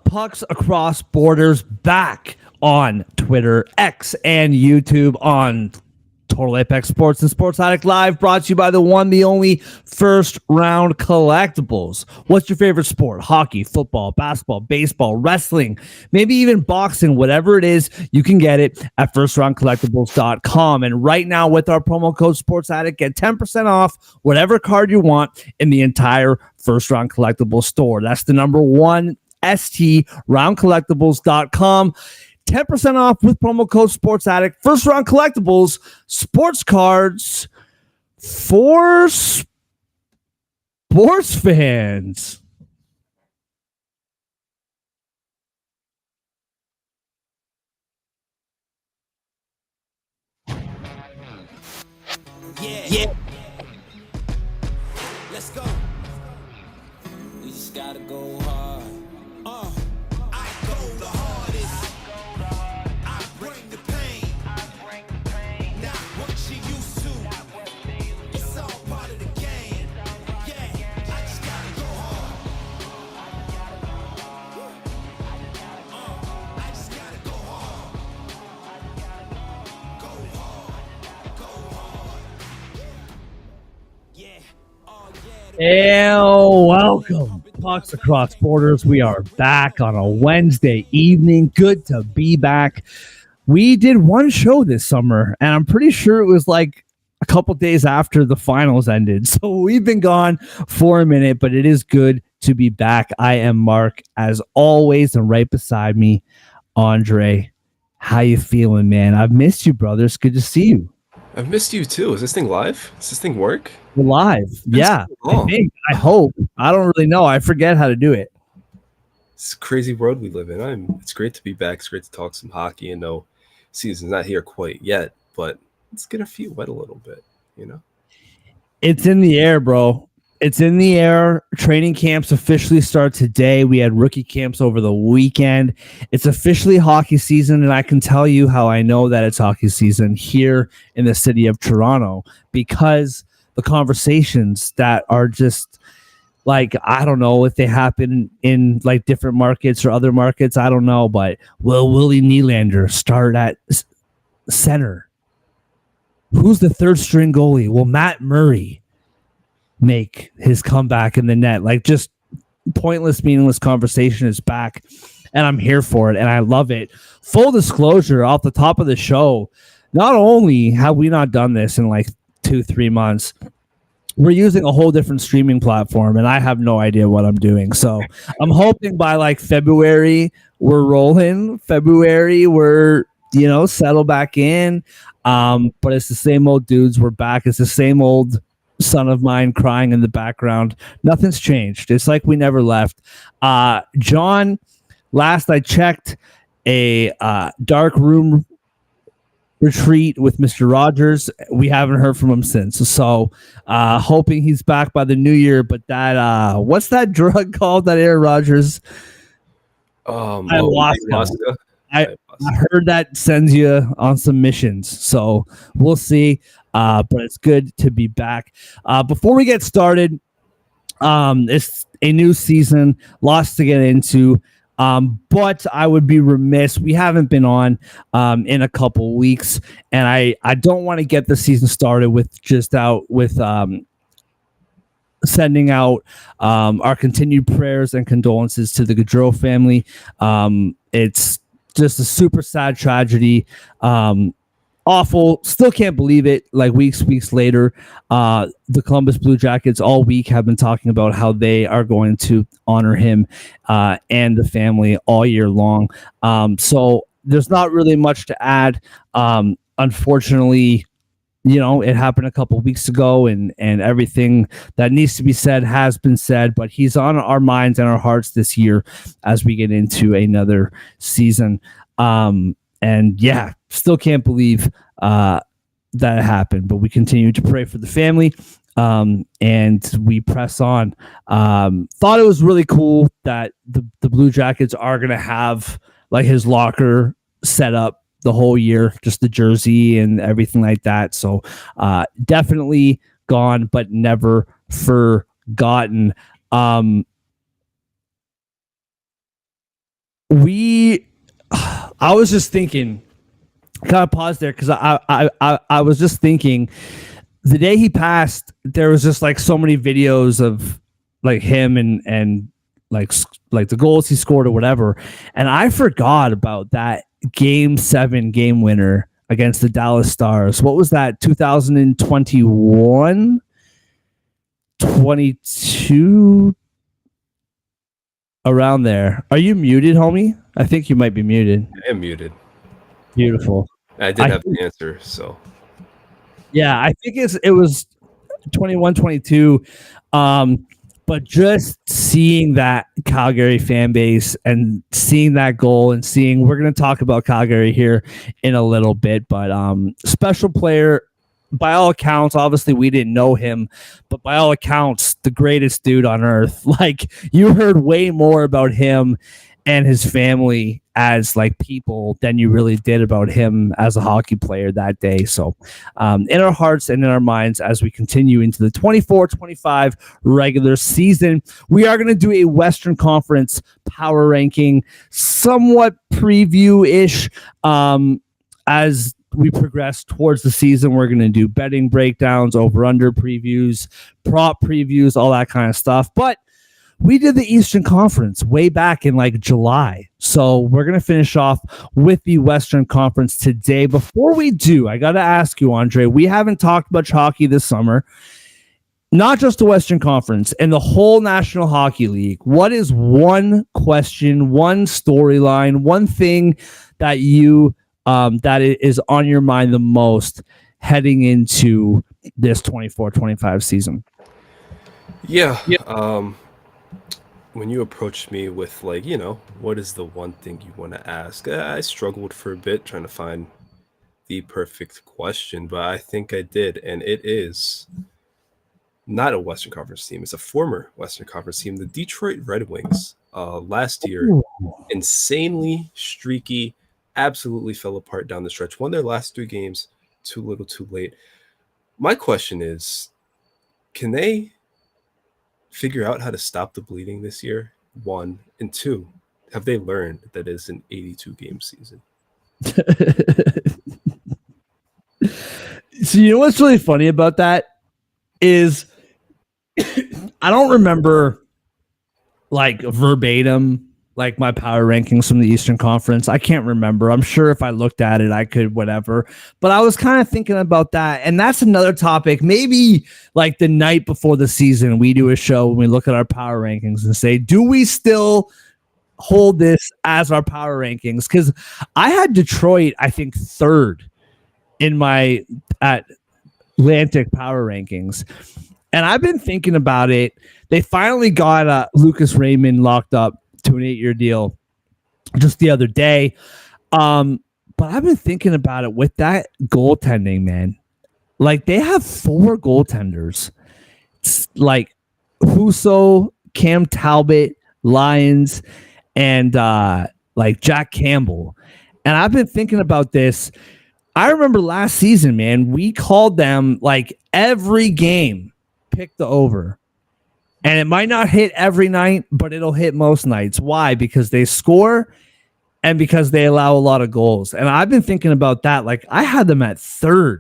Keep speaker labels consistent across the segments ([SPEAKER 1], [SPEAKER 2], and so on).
[SPEAKER 1] Pucks Across Borders back on Twitter, X, and YouTube on Total Apex Sports and Sports Addict Live, brought to you by the one, the only First Round Collectibles. What's your favorite sport? Hockey, football, basketball, baseball, wrestling, maybe even boxing, whatever it is, you can get it at FirstRoundCollectibles.com. And right now, with our promo code Sports Addict, get 10% off whatever card you want in the entire First Round Collectibles store. That's the number one, STRoundCollectibles.com. 10% off with promo code Sports Addict. First Round Collectibles, sports cards for sports fans.
[SPEAKER 2] Yeah. Let's go. We just gotta go hard. I go the hardest. I bring the pain. Not what you used to. It's all part of the game. Yeah, I just gotta go hard. I just gotta go hard. Go hard. Go hard. Yeah. Oh yeah.
[SPEAKER 1] And welcome, Pucks Across Borders. We are back on a Wednesday evening. Good to be back. We did one show this summer, and I'm pretty sure it was like a couple days after the finals ended. So we've been gone for a minute, but it is good to be back. I am Mark, as always, and right beside me, Andre. How you feeling, man? I've missed you, brother. It's good to see you.
[SPEAKER 3] I've missed you too. Is this thing live? Does this thing work?
[SPEAKER 1] We're live. Yeah,
[SPEAKER 3] so
[SPEAKER 1] I think. I hope. I don't really know. I forget how to do it.
[SPEAKER 3] It's a crazy world we live in. It's great to be back. It's great to talk some hockey. And no, season's not here quite yet, but let's get our feet wet a little bit, you know?
[SPEAKER 1] It's in the air, bro. It's in the air. Training camps officially start today. We had rookie camps over the weekend. It's officially hockey season, and I can tell you how I know that it's hockey season here in the city of Toronto, because the conversations that are just like, I don't know if they happen in like different markets or other markets. I don't know, but will Willie Nylander start at center? Who's the third string goalie? Will Matt Murray make his comeback in the net? Like, just pointless, meaningless conversation is back, and I'm here for it, and I love it. Full disclosure, off the top of the show, not only have we not done this in like 2-3 months, we're using a whole different streaming platform, and I have no idea what I'm doing. So I'm hoping by like February we're rolling. February we're settle back in. But it's the same old dudes. We're back. It's the same old son of mine crying in the background. Nothing's changed. It's like we never left. John, last I checked, a dark room retreat with Mr. Rogers. We haven't heard from him since. So hoping he's back by the new year. But that what's that drug called that Aaron Rodgers? Ayahuasca. I heard that sends you on some missions. So we'll see. But it's good to be back. Before we get started, it's a new season, lots to get into. But I would be remiss. We haven't been on in a couple weeks, and I don't want to get the season started with sending out our continued prayers and condolences to the Gaudreau family. It's just a super sad tragedy. Awful. Still can't believe it. Like weeks later, the Columbus Blue Jackets all week have been talking about how they are going to honor him and the family all year long. So there's not really much to add. Unfortunately, it happened a couple weeks ago, and everything that needs to be said has been said. But he's on our minds and our hearts this year as we get into another season. And yeah, still can't believe that it happened, but we continue to pray for the family, and we press on. Thought it was really cool that the Blue Jackets are going to have like his locker set up the whole year, just the jersey and everything like that. So definitely gone, but never forgotten. I was just thinking, kind of pause there because I was just thinking the day he passed, there was just like so many videos of like him and like the goals he scored or whatever, and I forgot about that Game 7 game winner against the Dallas Stars. What was that? 2021, 22, around there. Are you muted, homie? I think you might be muted.
[SPEAKER 3] I am muted.
[SPEAKER 1] Beautiful.
[SPEAKER 3] I did have the answer, so.
[SPEAKER 1] Yeah, I think it was 21, 22. But just seeing that Calgary fan base and seeing that goal and seeing, we're going to talk about Calgary here in a little bit, but special player by all accounts. Obviously we didn't know him, but by all accounts, the greatest dude on earth. Like, you heard way more about him and his family as like people than you really did about him as a hockey player that day. So in our hearts and in our minds, as we continue into the 24-25 regular season, we are going to do a Western Conference power ranking, somewhat preview-ish. As we progress towards the season, we're going to do betting breakdowns, over-under previews, prop previews, all that kind of stuff. But we did the Eastern Conference way back in like July. So we're going to finish off with the Western Conference today. Before we do, I got to ask you, Andre, we haven't talked much hockey this summer, not just the Western Conference and the whole National Hockey League. What is one question, one storyline, one thing that you that is on your mind the most heading into this 24-25 season?
[SPEAKER 3] Yeah. When you approached me with, like, you know, what is the one thing you want to ask, I struggled for a bit trying to find the perfect question, but I think I did. And it is not a Western Conference team. It's a former Western Conference team, the Detroit Red Wings. Last year, insanely streaky, absolutely fell apart down the stretch. Won their last 3 games, too little, too late. My question is, can they figure out how to stop the bleeding this year? 1, and 2, have they learned that it's an 82 game season?
[SPEAKER 1] So you know what's really funny about that is I don't remember like verbatim like my power rankings from the Eastern Conference. I can't remember. I'm sure if I looked at it, I could whatever. But I was kind of thinking about that. And that's another topic. Maybe like the night before the season, we do a show when we look at our power rankings and say, do we still hold this as our power rankings? Because I had Detroit, I think, 3rd in my Atlantic power rankings. And I've been thinking about it. They finally got Lucas Raymond locked up to an 8-year deal just the other day. But I've been thinking about it with that goaltending, man. Like, they have 4 goaltenders. It's like Husso, Cam Talbot, Lyons, and like Jack Campbell. And I've been thinking about this. I remember last season, man, we called them like every game, pick the over. And it might not hit every night, but it'll hit most nights. Why? Because they score and because they allow a lot of goals. And I've been thinking about that. Like, I had them at 3rd.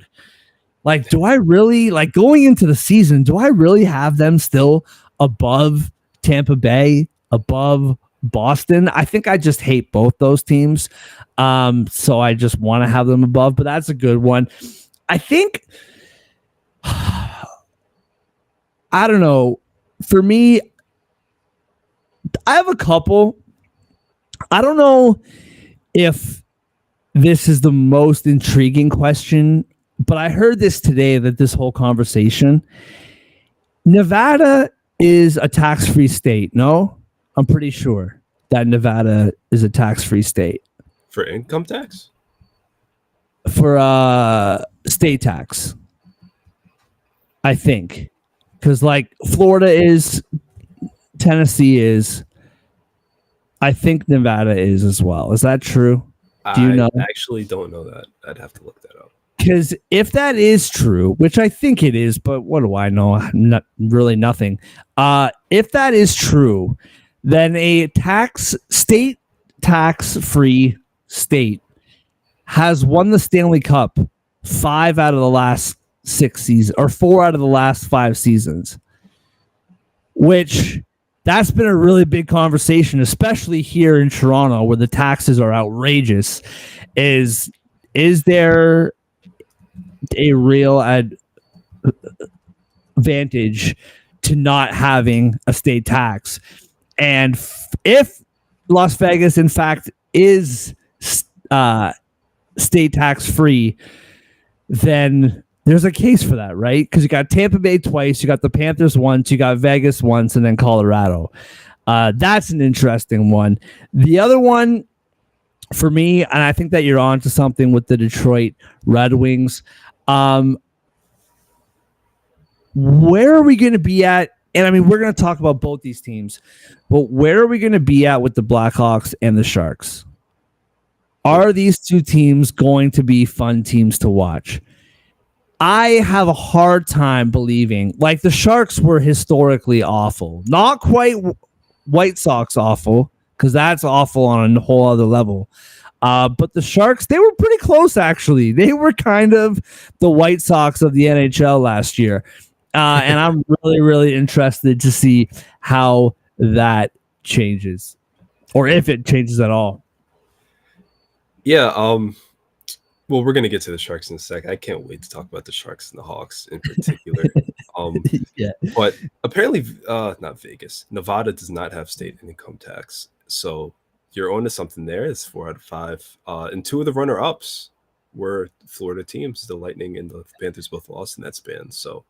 [SPEAKER 1] Like, do I really, like, going into the season, do I really have them still above Tampa Bay, above Boston? I think I just hate both those teams. So I just want to have them above, but that's a good one. I think, I don't know. For me, I have a couple. I don't know if this is the most intriguing question, but I heard this today, that this whole conversation, Nevada is a tax-free state. No, I'm pretty sure that Nevada is a tax-free state.
[SPEAKER 3] For income tax?
[SPEAKER 1] For state tax, I think. Because like Florida is, Tennessee is, I think Nevada is as well. Is that true? Do you know?
[SPEAKER 3] I actually don't know that. I'd have to look that up.
[SPEAKER 1] Because if that is true, which I think it is, but what do I know? Not really nothing. If that is true, then a state tax-free State has won the Stanley Cup 5 out of the last 6 seasons, or 4 out of the last 5 seasons, which that's been a really big conversation, especially here in Toronto where the taxes are outrageous. Is there a real advantage to not having a state tax? And if Las Vegas, in fact, is state tax free, then there's a case for that, right? Because you got Tampa Bay twice, you got the Panthers once, you got Vegas once, and then Colorado. That's an interesting one. The other one for me, and I think that you're on to something with the Detroit Red Wings. Where are we going to be at? And I mean, we're going to talk about both these teams, but where are we going to be at with the Blackhawks and the Sharks? Are these two teams going to be fun teams to watch? I have a hard time believing, like, the Sharks were historically awful. Not quite White Sox awful, because that's awful on a whole other level. But the Sharks, they were pretty close, actually. They were kind of the White Sox of the NHL last year. And I'm really, really interested to see how that changes, or if it changes at all.
[SPEAKER 3] Yeah, well, we're gonna get to the Sharks in a sec. I can't wait to talk about the Sharks and the Hawks in particular.
[SPEAKER 1] Yeah.
[SPEAKER 3] But apparently, not Vegas, Nevada does not have state income tax, so you're onto something there. It's 4 out of 5, and 2 of the runner-ups were Florida teams. The Lightning and the Panthers both lost in that span. So,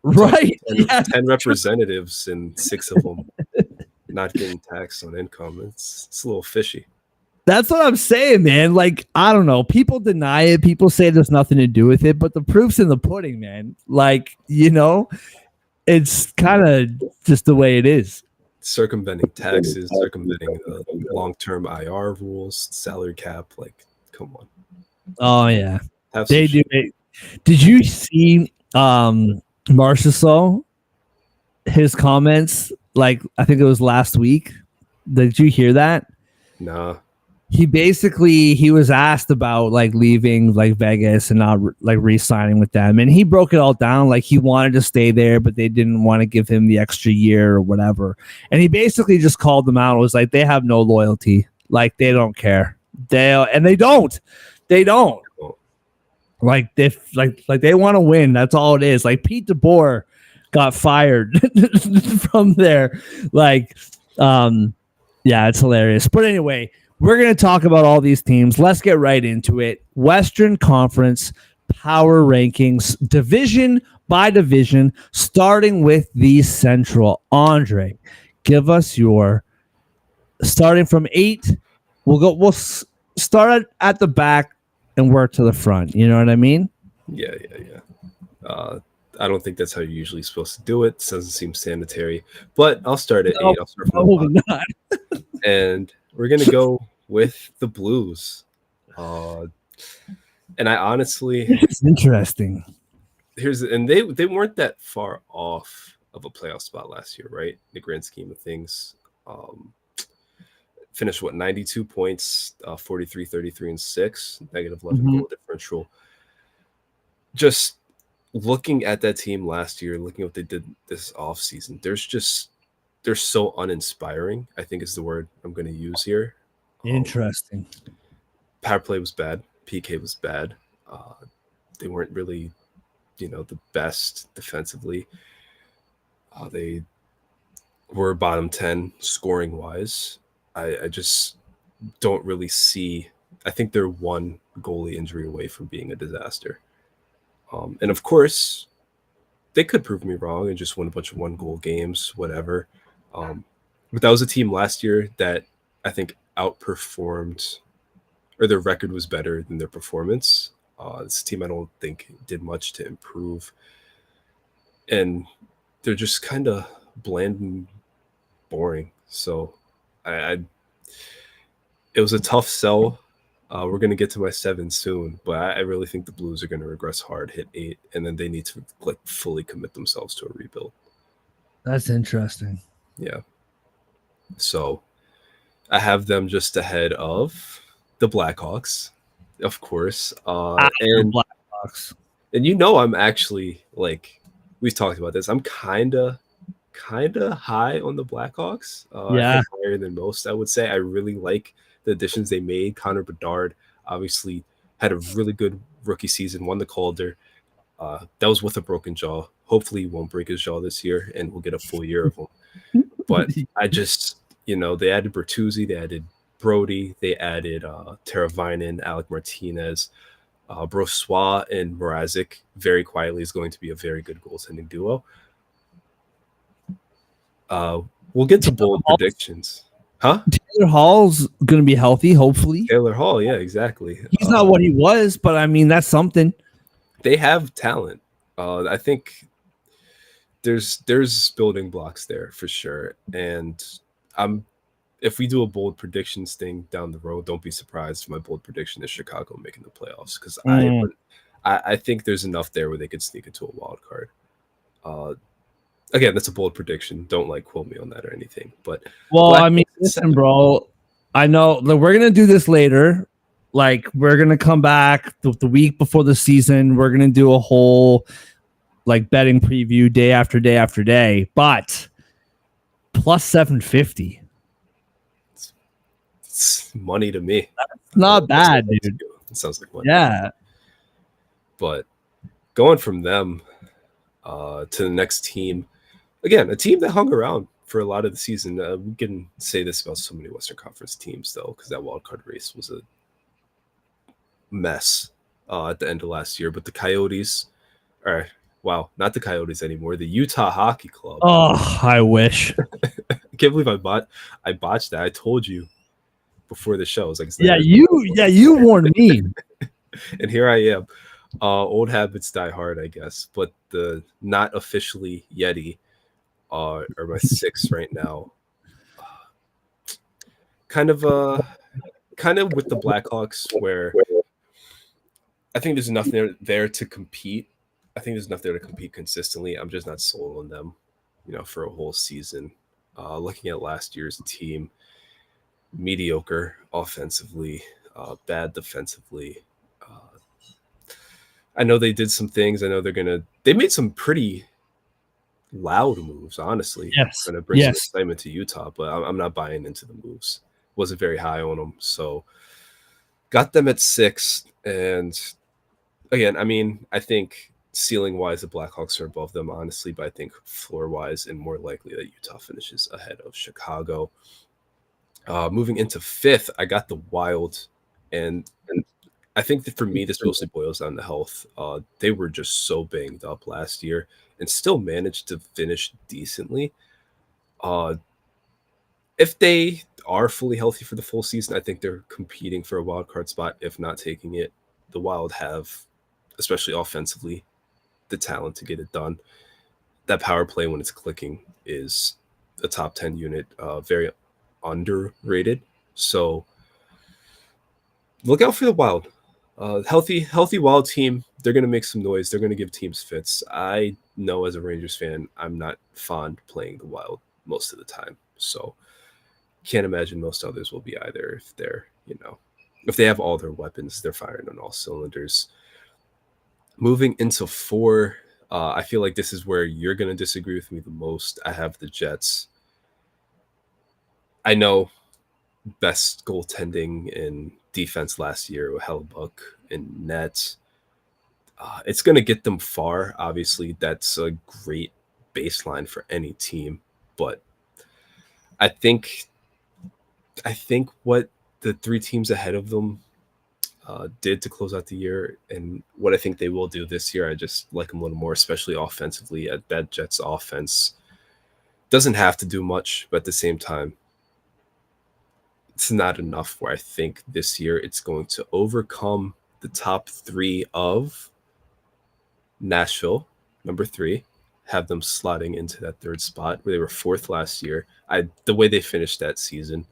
[SPEAKER 1] Right,
[SPEAKER 3] 10 representatives and 6 of them not getting taxed on income. It's a little fishy.
[SPEAKER 1] That's what I'm saying, man. Like, I don't know. People deny it. People say there's nothing to do with it, but the proof's in the pudding, man. Like, it's kind of just the way it is.
[SPEAKER 3] Circumventing taxes, circumventing long-term IR rules, salary cap. Like, come on.
[SPEAKER 1] Oh, yeah.
[SPEAKER 3] They
[SPEAKER 1] do it. Did you see Marchessault, his comments? Like, I think it was last week. Did you hear that?
[SPEAKER 3] Nah.
[SPEAKER 1] He was asked about like leaving like Vegas and not like re-signing with them, and he broke it all down. Like, he wanted to stay there, but they didn't want to give him the extra year or whatever. And he basically just called them out. It was like, they have no loyalty. Like, they don't care. They don't. Like, they want to win. That's all it is. Like, Pete DeBoer got fired from there. Like, yeah, it's hilarious. But anyway, we're going to talk about all these teams. Let's get right into it. Western Conference power rankings, division by division, starting with the Central. Andre, give us your starting from 8. We'll start at the back and work to the front. You know what I mean?
[SPEAKER 3] Yeah. I don't think that's how you're usually supposed to do it. Doesn't seem sanitary. But I'll start at 8. I'll start from the bottom. And we're going to go with the Blues. And I honestly...
[SPEAKER 1] It's interesting.
[SPEAKER 3] They weren't that far off of a playoff spot last year, right? In the grand scheme of things. Finished, 92 points, 43, 33, and 6, negative 11 goal differential. Just looking at that team last year, looking at what they did this offseason, they're so uninspiring, I think is the word I'm going to use here.
[SPEAKER 1] Interesting.
[SPEAKER 3] Power play was bad. PK was bad. They weren't really, the best defensively. They were bottom 10 scoring wise. I just don't really see. I think they're one goalie injury away from being a disaster. And of course, they could prove me wrong and just win a bunch of 1-goal games, whatever. But that was a team last year that I think outperformed, or their record was better than their performance. This team I don't think did much to improve. And they're just kind of bland and boring. So it was a tough sell. We're going to get to my 7 soon, but I really think the Blues are going to regress hard, hit 8, and then they need to fully commit themselves to a rebuild.
[SPEAKER 1] That's interesting.
[SPEAKER 3] Yeah. So I have them just ahead of the Blackhawks, of course.
[SPEAKER 1] The Blackhawks.
[SPEAKER 3] And you know, I'm actually like, we've talked about this. I'm kind of high on the Blackhawks. I
[SPEAKER 1] Yeah.
[SPEAKER 3] think higher than most, I would say. I really like the additions they made. Connor Bedard obviously had a really good rookie season, won the Calder. That was with a broken jaw. Hopefully, he won't break his jaw this year, and we'll get a full year of him. But I just, they added Bertuzzi, they added Brody, they added Teravainen, Alec Martinez, Brossois, and Mrazek. Very quietly is going to be a very good goaltending duo. We'll get to bold predictions. Huh?
[SPEAKER 1] Taylor Hall's going to be healthy, hopefully.
[SPEAKER 3] Taylor Hall, yeah, exactly.
[SPEAKER 1] He's not what he was, but I mean, that's something.
[SPEAKER 3] They have talent. I think there's building blocks there for sure. And if we do a bold predictions thing down the road, don't be surprised if my bold prediction is Chicago making the playoffs, because I think there's enough there where they could sneak into a wild card. Again, that's a bold prediction. Don't quote me on that or anything. But
[SPEAKER 1] I mean, listen, bro. I know that we're gonna do this later. Like, we're gonna come back the week before the season. We're gonna do a whole betting preview day after day after day. But plus 750.
[SPEAKER 3] It's money to me.
[SPEAKER 1] That's not bad, dude.
[SPEAKER 3] It sounds like money.
[SPEAKER 1] Yeah.
[SPEAKER 3] But going from them to the next team, again, a team that hung around for a lot of the season. We can say this about so many Western Conference teams, though, because that wild card race was a mess at the end of last year. But the Coyotes, not the Coyotes anymore, the Utah Hockey Club.
[SPEAKER 1] Oh, I wish.
[SPEAKER 3] I can't believe I botched that. I told you before the show. I was like,
[SPEAKER 1] you warned me.
[SPEAKER 3] And here I am. Old habits die hard, I guess. But the not officially Yeti are my six right now. Kind of with the Blackhawks, where I think there's enough there to compete. I think there's enough there to compete consistently. I'm just not sold on them, for a whole season. Looking at last year's team, mediocre offensively, bad defensively. I know they did some things. I know they made some pretty loud moves, honestly.
[SPEAKER 1] Yes.
[SPEAKER 3] Going to bring some excitement to Utah, but I'm not buying into the moves. Wasn't very high on them. So got them at 6. And again, I mean, I think ceiling-wise, the Blackhawks are above them, honestly, but I think floor-wise and more likely that Utah finishes ahead of Chicago. Moving into 5th, I got the Wild, and I think that for me, this mostly boils down to health. They were just so banged up last year and still managed to finish decently. If they are fully healthy for the full season, I think they're competing for a wild card spot, if not taking it. The Wild have, especially offensively, the talent to get it done. That power play, when it's clicking, is a top 10 unit, very underrated. So look out for the Wild. Healthy Wild team. They're going to make some noise. They're going to give teams fits. I know as a Rangers fan, I'm not fond playing the Wild most of the time. So can't imagine most others will be either. If they're, if they have all their weapons, they're firing on all cylinders. Moving into 4, I feel like this is where you're going to disagree with me the most. I have the Jets. I know best goaltending and defense last year with Hellbuck and net. It's going to get them far. Obviously, that's a great baseline for any team. But I think what the 3 teams ahead of them did to close out the year, and what I think they will do this year, I just like them a little more, especially offensively. That Jets offense doesn't have to do much, but at the same time, it's not enough where I think this year it's going to overcome the top 3 of Nashville, number 3, have them slotting into that 3rd spot where they were 4th last year. The way they finished that season,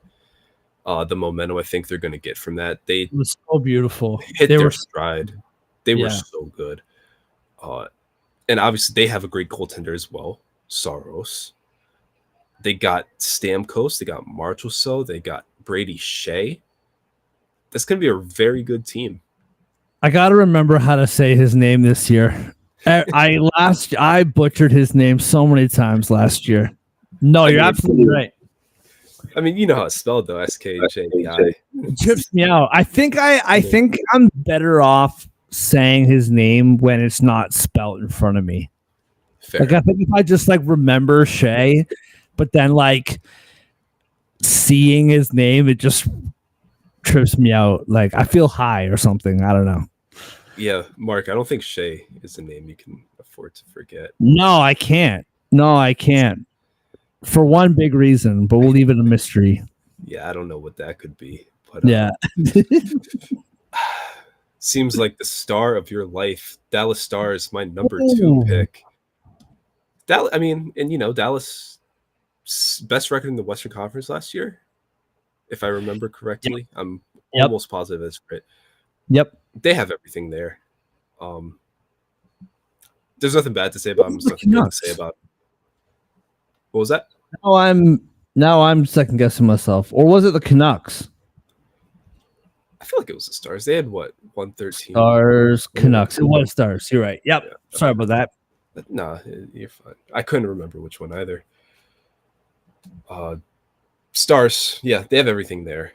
[SPEAKER 3] the momentum I think they're going to get from that, it
[SPEAKER 1] was so beautiful.
[SPEAKER 3] Hit their stride. They were so good. And obviously they have a great goaltender as well, Saros. They got Stamkos, they got Marchessault, they got Brady Shea. That's going to be a very good team.
[SPEAKER 1] I got to remember how to say his name this year. I butchered his name so many times last year. No, you're absolutely right.
[SPEAKER 3] I mean, you know how it's spelled though, SKJI.
[SPEAKER 1] It trips me out. I think I'm better off saying his name when it's not spelled in front of me.
[SPEAKER 3] Fair.
[SPEAKER 1] Like I think if I just like remember Shay, but then like seeing his name, it just trips me out. Like I feel high or something. I don't know.
[SPEAKER 3] Yeah, Mark, I don't think Shay is a name you can afford to forget.
[SPEAKER 1] No, I can't. For one big reason, but we'll leave it a mystery.
[SPEAKER 3] Yeah, I don't know what that could be. But
[SPEAKER 1] yeah.
[SPEAKER 3] Seems like the star of your life, Dallas Stars, my number 2 pick. Dallas, I mean, and you know, Dallas best record in the Western Conference last year, if I remember correctly. Yep. I'm almost positive that's right.
[SPEAKER 1] Yep.
[SPEAKER 3] They have everything there. There's nothing bad to say about them. There's nothing good to say about them. What was that?
[SPEAKER 1] Now I'm second guessing myself. Or was it the Canucks?
[SPEAKER 3] I feel like it was the Stars. They had what, 113?
[SPEAKER 1] Stars, Canucks. It was Stars. You're right. Yep. Yeah. Sorry about that.
[SPEAKER 3] Nah, you're fine. I couldn't remember which one either. Stars, yeah, they have everythting there.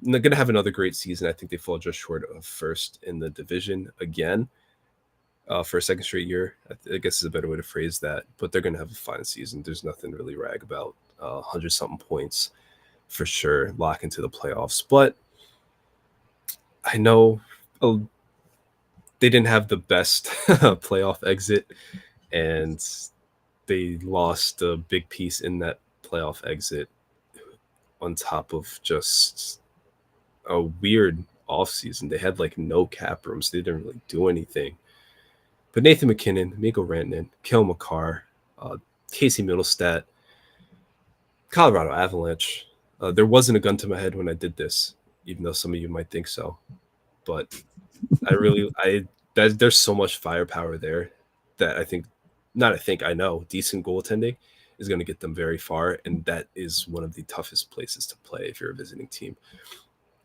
[SPEAKER 3] They're going to have another great season. I think they fall just short of first in the division again for a second straight year. I guess is a better way to phrase that. But they're going to have a fine season. There's nothing to really rag about. 100-something points for sure. Lock into the playoffs. But I know they didn't have the best playoff exit. And they lost a big piece in that playoff exit on top of just a weird offseason. They had like no cap rooms. They didn't really do anything. But Nathan McKinnon, Mikko Rantanen, Cale Makar, Casey Middlestat, Colorado Avalanche. There wasn't a gun to my head when I did this, even though some of you might think so. But there's so much firepower there that I know decent goaltending is going to get them very far, and that is one of the toughest places to play if you're a visiting team.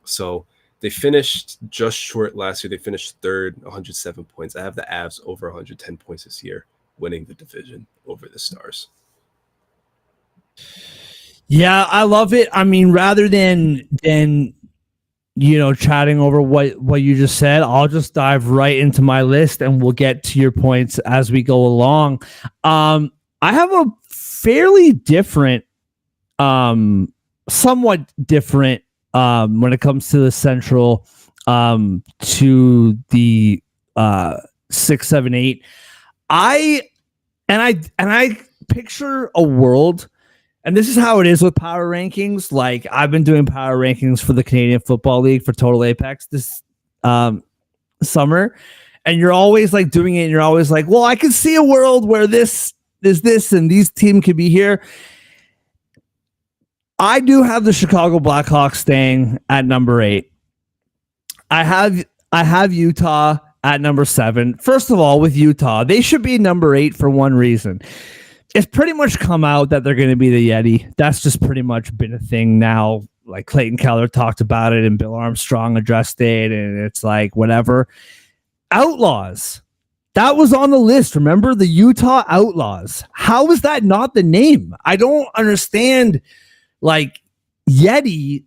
[SPEAKER 3] So they finished just short last year. They finished third, 107 points. I have the Avs over 110 points this year, winning the division over the Stars.
[SPEAKER 1] Yeah, I love it. I mean, rather than chatting over what you just said, I'll just dive right into my list and we'll get to your points as we go along. I have a fairly different, somewhat different when it comes to the Central to the 6, 7, 8. I picture a world. And this is how it is with power rankings. Like I've been doing power rankings for the Canadian Football League for Total Apex this summer. And you're always like doing it. And you're always like, well, I can see a world where this is this and these team could be here. I do have the Chicago Blackhawks staying at number 8. I have Utah at number 7. First of all, with Utah, they should be number 8 for one reason. It's pretty much come out that they're going to be the Yeti. That's just pretty much been a thing now. Like Clayton Keller talked about it and Bill Armstrong addressed it, and it's like whatever. Outlaws. That was on the list. Remember the Utah Outlaws? How is that not the name? I don't understand. Like Yeti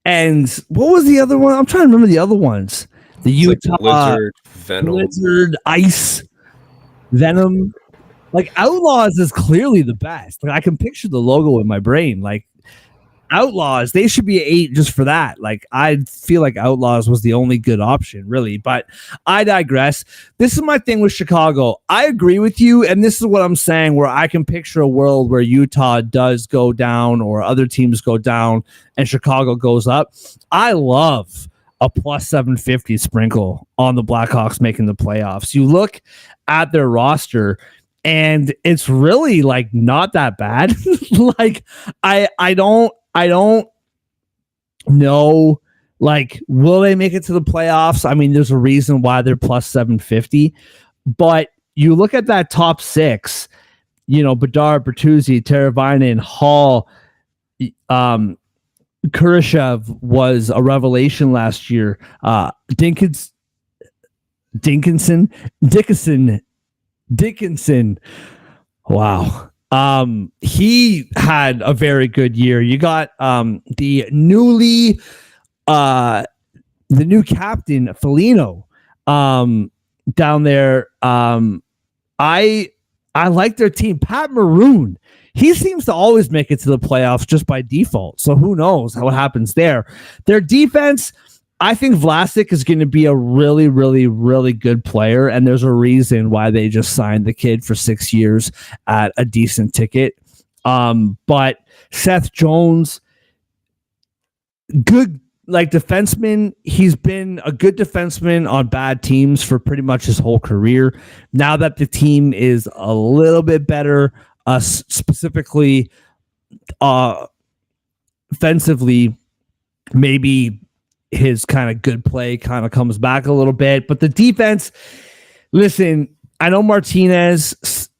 [SPEAKER 1] and what was the other one? I'm trying to remember the other ones. The Utah Blizzard, Ice, Venom. Like Outlaws is clearly the best. Like I can picture the logo in my brain. Like Outlaws, they should be 8 just for that. Like I feel like Outlaws was the only good option, really. But I digress. This is my thing with Chicago. I agree with you, and this is what I'm saying, where I can picture a world where Utah does go down or other teams go down and Chicago goes up. I love a plus 750 sprinkle on the Blackhawks making the playoffs. You look at their roster, and it's really like not that bad. Like I don't know, like, will they make it to the playoffs? I mean, there's a reason why they're plus 750, but you look at that top 6, Bedard, Bertuzzi, Teravainen, Hall, Kurashev was a revelation last year. Dickinson. Wow. He had a very good year. You got the new captain Felino down there. I like their team. Pat Maroon, he seems to always make it to the playoffs just by default. So who knows what happens there. Their defense, I think Vlasic is going to be a really, really, really good player, and there's a reason why they just signed the kid for 6 years at a decent ticket. But Seth Jones, good defenseman. He's been a good defenseman on bad teams for pretty much his whole career. Now that the team is a little bit better, specifically offensively, maybe his kind of good play kind of comes back a little bit. But the defense, listen, I know Martinez,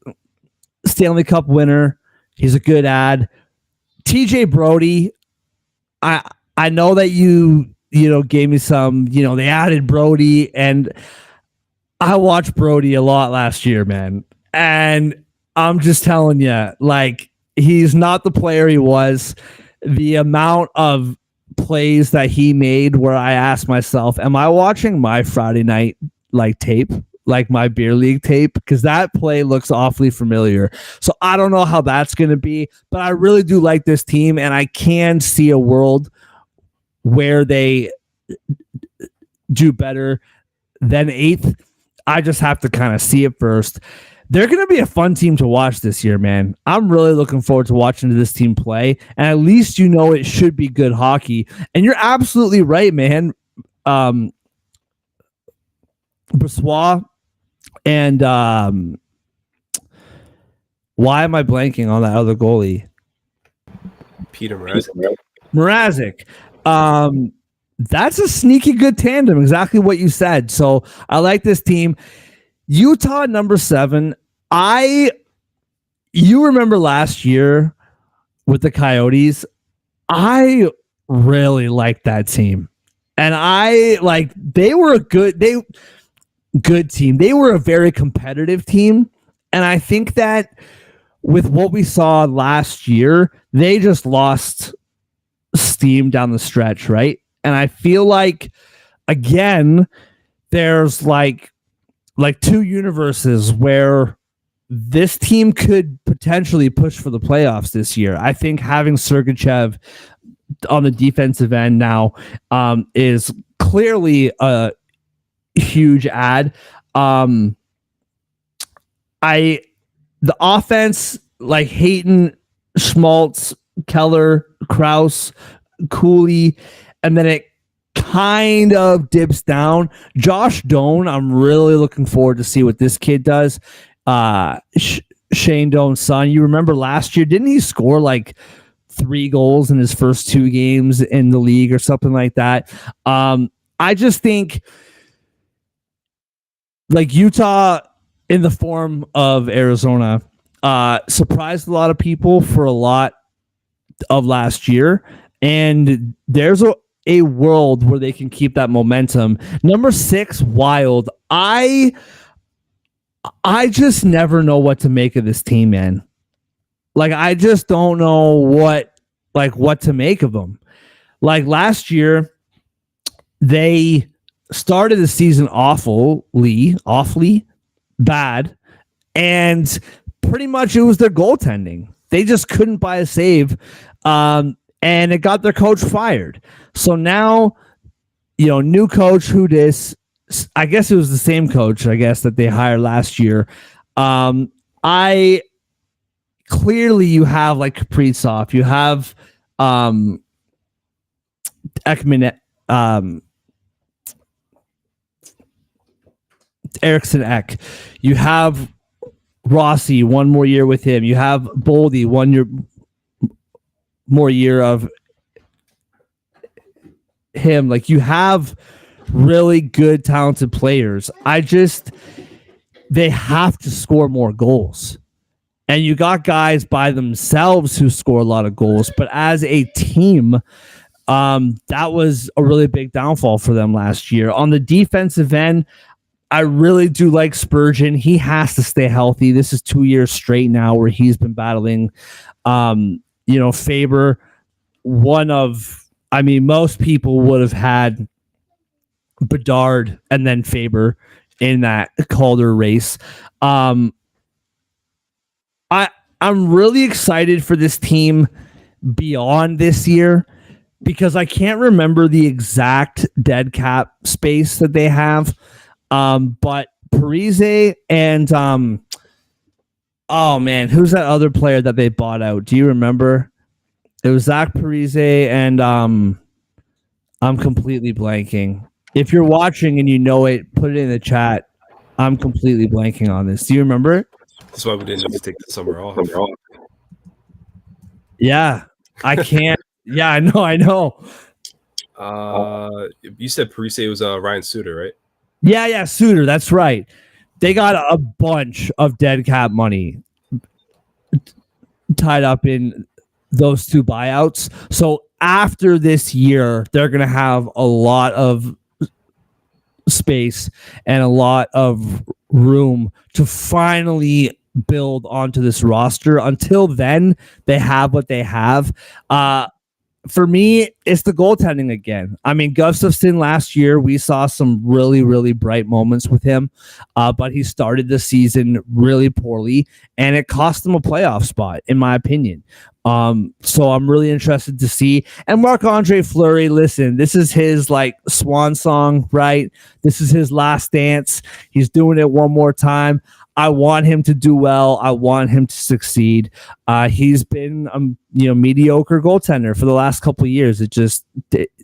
[SPEAKER 1] Stanley Cup winner. He's a good ad. TJ Brody, I know that you gave me some, they added Brody, and I watched Brody a lot last year, man. And I'm just telling you, he's not the player he was. The amount of plays that he made where I asked myself, am I watching my Friday night tape, my beer league tape? Because that play looks awfully familiar. So I don't know how that's going to be, but I really do like this team, and I can see a world where they do better than 8th. I just have to kind of see it first. They're going to be a fun team to watch this year, man. I'm really looking forward to watching this team play, and at least it should be good hockey. And you're absolutely right, man. Brossoit and why am I blanking on that other goalie?
[SPEAKER 3] Peter Mrazek.
[SPEAKER 1] Mrazek. That's a sneaky good tandem. Exactly what you said. So I like this team. Utah number 7. You remember last year with the Coyotes, I really liked that team. And they were a good team. They were a very competitive team. And I think that with what we saw last year, they just lost steam down the stretch, right? And I feel like, again, there's two universes where this team could potentially push for the playoffs this year. I think having Sergachev on the defensive end now is clearly a huge add. The offense, Hayton, Schmaltz, Keller, Krause, Cooley, and then it kind of dips down. Josh Doan, I'm really looking forward to see what this kid does. Shane Doan's son, you remember last year, didn't he score 3 goals in his first 2 games in the league or something like that? I just think Utah in the form of Arizona surprised a lot of people for a lot of last year, and there's a world where they can keep that momentum. Number 6, Wild. I just never know what to make of this team, man. I just don't know what to make of them. Last year, they started the season awfully bad, and pretty much it was their goaltending. They just couldn't buy a save, and it got their coach fired. So now, new coach, who this? I guess it was the same coach, that they hired last year. Clearly you have Kaprizov, you have Ekman, Eriksson Ek, you have Rossi, 1 more year with him, you have Boldy, 1 more year of him. You have really good, talented players. They have to score more goals. And you got guys by themselves who score a lot of goals, but as a team, That was a really big downfall for them last year. On the defensive end, I really do like Spurgeon. He has to stay healthy. This is 2 years straight now where he's been battling. Faber, most people would have had Bedard and then Faber in that Calder race. I'm really excited for this team beyond this year because I can't remember the exact dead cap space that they have. But Parise and who's that other player that they bought out? Do you remember? It was Zach Parise and I'm completely blanking. If you're watching and you know it, put it in the chat. I'm completely blanking on this. Do you remember?
[SPEAKER 3] That's why we didn't have to take the summer off.
[SPEAKER 1] Yeah, I can't. Yeah, I know.
[SPEAKER 3] You said Parise was Ryan Suter, right?
[SPEAKER 1] Yeah, Suter. That's right. They got a bunch of dead cap money tied up in those two buyouts. So after this year, they're going to have a lot of space and a lot of room to finally build onto this roster. Until then, they have what they have. For me, it's the goaltending again. I mean, Gustafsson last year, we saw some really, really bright moments with him, but he started the season really poorly, and it cost him a playoff spot, in my opinion. So I'm really interested to see. And Marc Andre Fleury, listen, this is his swan song, right? This is his last dance. He's doing it one more time. I want him to do well. I want him to succeed. He's been mediocre goaltender for the last couple of years. It just is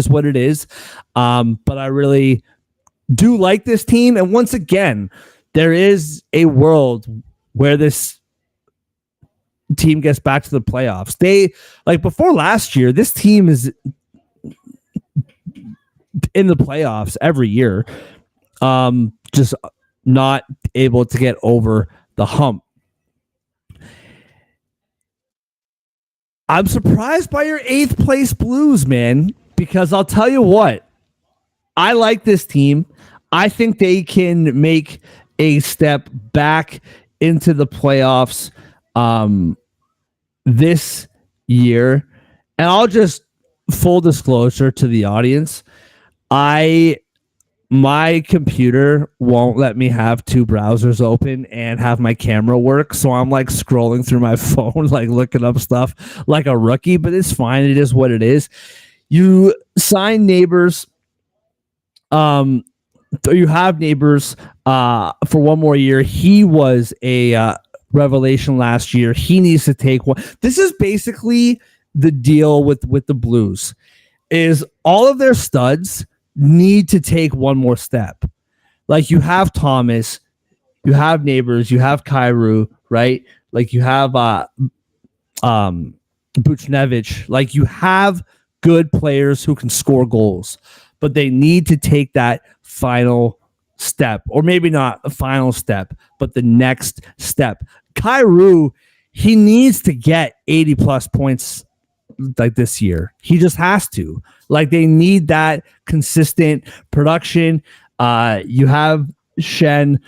[SPEAKER 1] what it is. But I really do like this team. And once again, there is a world where this team gets back to the playoffs. They before last year, this team is in the playoffs every year. Just not able to get over the hump. I'm surprised by your 8th place Blues, man, because I'll tell you what, I like this team. I think they can make a step back into the playoffs this year. And I'll just full disclosure to the audience. My computer won't let me have 2 browsers open and have my camera work. So I'm scrolling through my phone, looking up stuff like a rookie, but it's fine. It is what it is. You sign Neighbors. You have Neighbors for one more year. He was a revelation last year. He needs to take one. This is basically the deal with the Blues is all of their studs need to take one more step. You have Thomas, you have Neighbors, you have Kyrou, right? You have Buchnevich. You have good players who can score goals, but they need to take that final step, or maybe not a final step, but the next step. Kyrou, he needs to get 80 plus points this year. He just has to. They need that consistent production. You have Shen.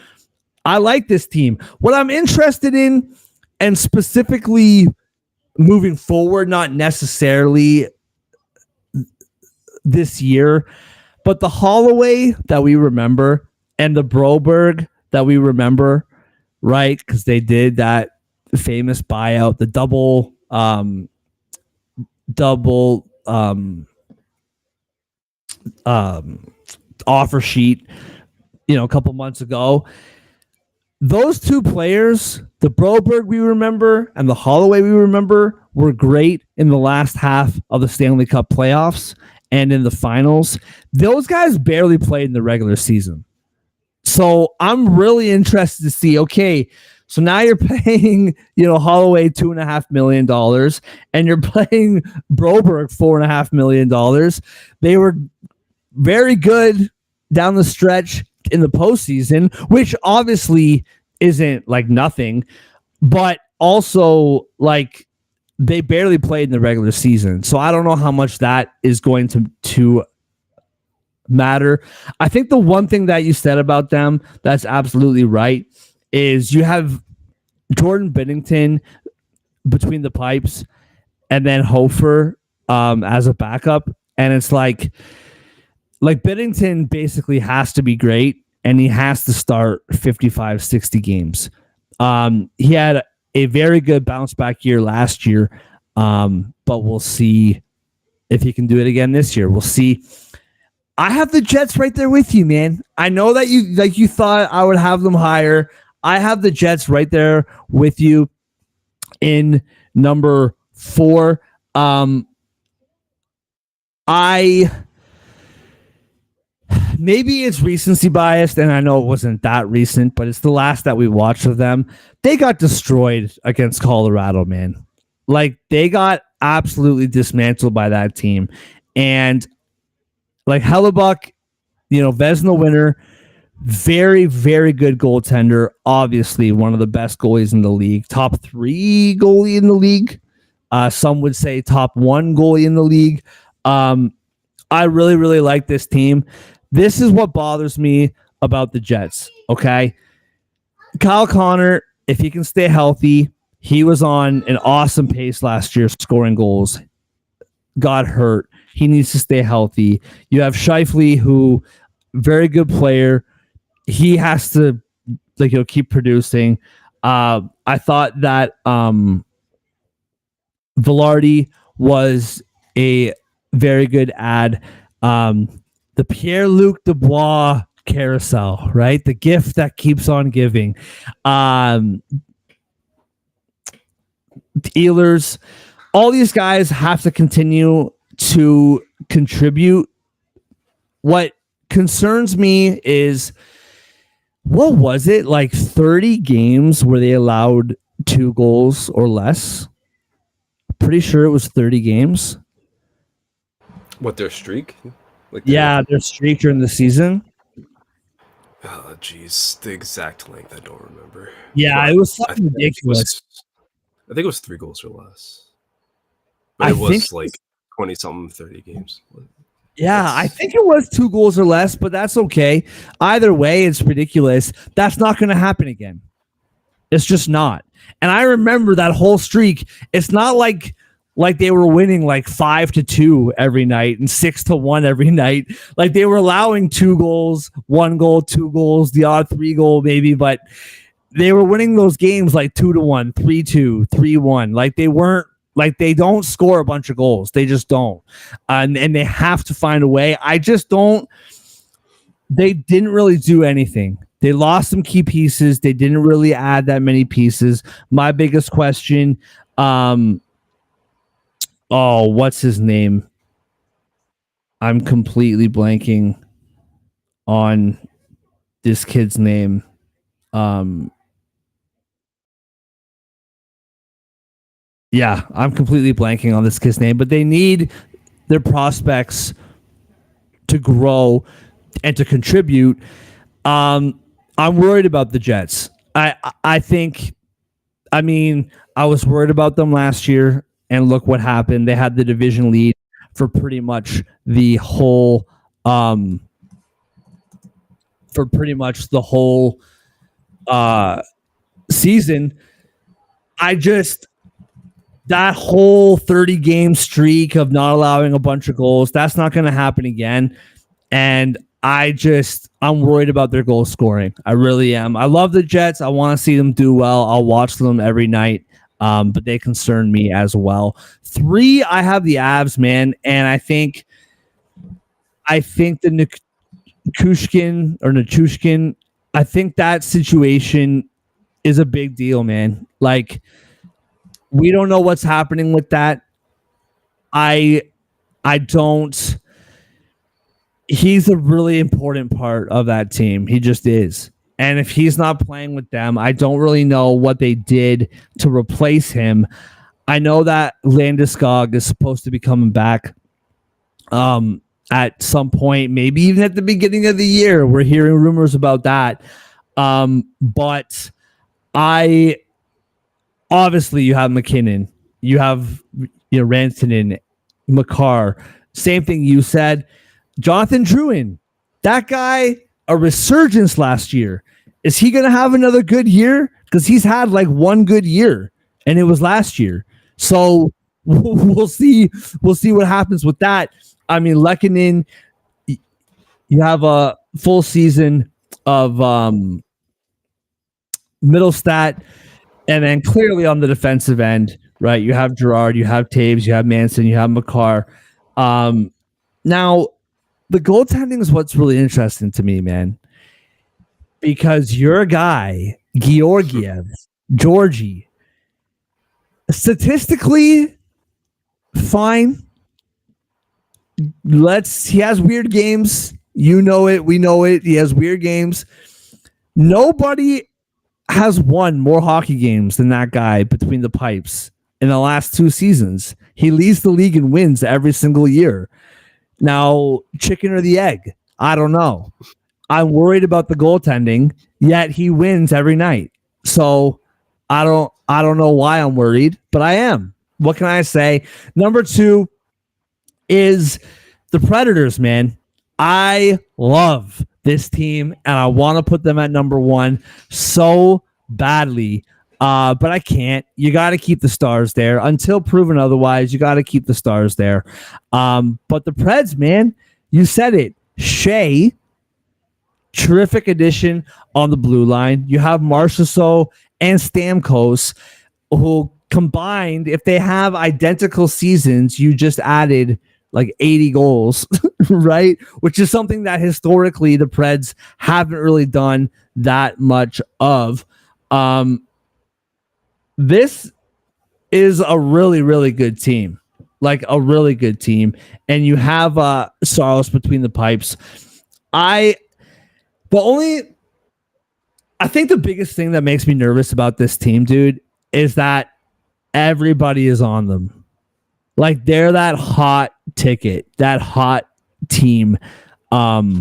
[SPEAKER 1] I like this team. What I'm interested in, and specifically moving forward, not necessarily this year, but the Holloway that we remember and the Broberg that we remember, right? Because they did that famous buyout, the double offer sheet, a couple months ago. Those 2 players, the Broberg we remember and the Holloway we remember, were great in the last half of the Stanley Cup playoffs and in the finals. Those guys barely played in the regular season. So I'm really interested to see, okay, so now you're paying, Holloway $2.5 million and you're paying Broberg $4.5 million. They were very good down the stretch in the postseason, which obviously isn't nothing, but also they barely played in the regular season. So I don't know how much that is going to matter. I think the one thing that you said about them that's absolutely right is you have Jordan Binnington between the pipes and then Hofer as a backup. And it's like Binnington basically has to be great and he has to start 55, 60 games. He had a very good bounce back year last year, but we'll see if he can do it again this year. We'll see. I have the Jets right there with you, man. I know that you thought I would have them higher. I have the Jets right there with you in number 4. Maybe it's recency biased, and I know it wasn't that recent, but it's the last that we watched of them. They got destroyed against Colorado, man. Like, they got absolutely dismantled by that team. And, like, Hellebuck, Vezina winner, very, very good goaltender. Obviously, one of the best goalies in the league. Top 3 goalie in the league. Some would say top 1 goalie in the league. I really, really like this team. This is what bothers me about the Jets, okay? Kyle Connor, if he can stay healthy, he was on an awesome pace last year scoring goals. Got hurt. He needs to stay healthy. You have Scheifele, who, very good player. He has to keep producing. I thought that Velarde was a very good ad. The Pierre-Luc Dubois carousel, right? The gift that keeps on giving. Ehlers, all these guys have to continue to contribute. What concerns me is, what was it? Like 30 games where they allowed 2 goals or less? Pretty sure it was 30 games.
[SPEAKER 3] What, their streak?
[SPEAKER 1] Their streak during the season.
[SPEAKER 3] Oh, geez. The exact length, I don't remember.
[SPEAKER 1] Yeah,
[SPEAKER 3] But
[SPEAKER 1] it was something ridiculous.
[SPEAKER 3] I think it was 3 goals or less. But it was like 20-something, 30 games.
[SPEAKER 1] Yeah, I think it was 2 goals or less, but that's okay. Either way, it's ridiculous. That's not going to happen again. It's just not. And I remember that whole streak. It's not like they were winning like 5-2 every night and 6-1 every night. Like, they were allowing 2 goals, 1 goal, 2 goals, the odd 3 goal maybe, but they were winning those games like 2-1, 3-2, 3-1. Like, they weren't, like, they don't score a bunch of goals. They just don't. And they have to find a way. They didn't really do anything. They lost some key pieces. They didn't really add that many pieces. My biggest question, what's his name? I'm completely blanking on this kid's name. Yeah, I'm completely blanking on this kid's name, but they need their prospects to grow and to contribute. I'm worried about the Jets. I think, I was worried about them last year, and look what happened. They had the division lead for pretty much the whole season. That whole 30-game streak of not allowing a bunch of goals, that's not going to happen again. And I'm worried about their goal scoring. I really am. I love the Jets. I want to see them do well. I'll watch them every night. But they concern me as well. 3, I have the Avs, man. And I think the Nichushkin, I think that situation is a big deal, man. Like, we don't know what's happening with that. I don't. He's a really important part of that team. He just is. And if he's not playing with them, I don't really know what they did to replace him. I know that Landeskog is supposed to be coming back at some point, maybe even at the beginning of the year. We're hearing rumors about that. But obviously you have McKinnon. You have Rantanen, Makar. Same thing you said. Jonathan Drouin, that guy, a resurgence last year. Is he going to have another good year? Because he's had like one good year, and it was last year. So we'll see. We'll see what happens with that. I mean, Lehkonen, you have a full season of middle stat, and then clearly on the defensive end, right? You have Gerard, you have Taves, you have Manson, you have Makar. Now, the goaltending is what's really interesting to me, man, because your guy, Georgiev, Georgie, statistically fine. He has weird games. You know it. We know it. He has weird games. Nobody has won more hockey games than that guy between the pipes in the last 2 seasons. He leads the league in wins every single year. Now, chicken or the egg? I don't know. I'm worried about the goaltending, yet he wins every night. So I don't know why I'm worried, but I am. What can I say? Number 2 is the Predators, man. I love this team, and I want to put them at number 1 so badly, but I can't. You got to keep the Stars there. Until proven otherwise, you got to keep the Stars there. But the Preds, man, you said it. Shea, terrific addition on the blue line. You have Marchessault and Stamkos, who combined, if they have identical seasons, you just added like 80 goals, right? Which is something that historically the Preds haven't really done that much of. This is a really, really good team, like a really good team. And you have S.O.S between the pipes. I think the biggest thing that makes me nervous about this team, dude, is that everybody is on them. Like they're that hot ticket, that hot team to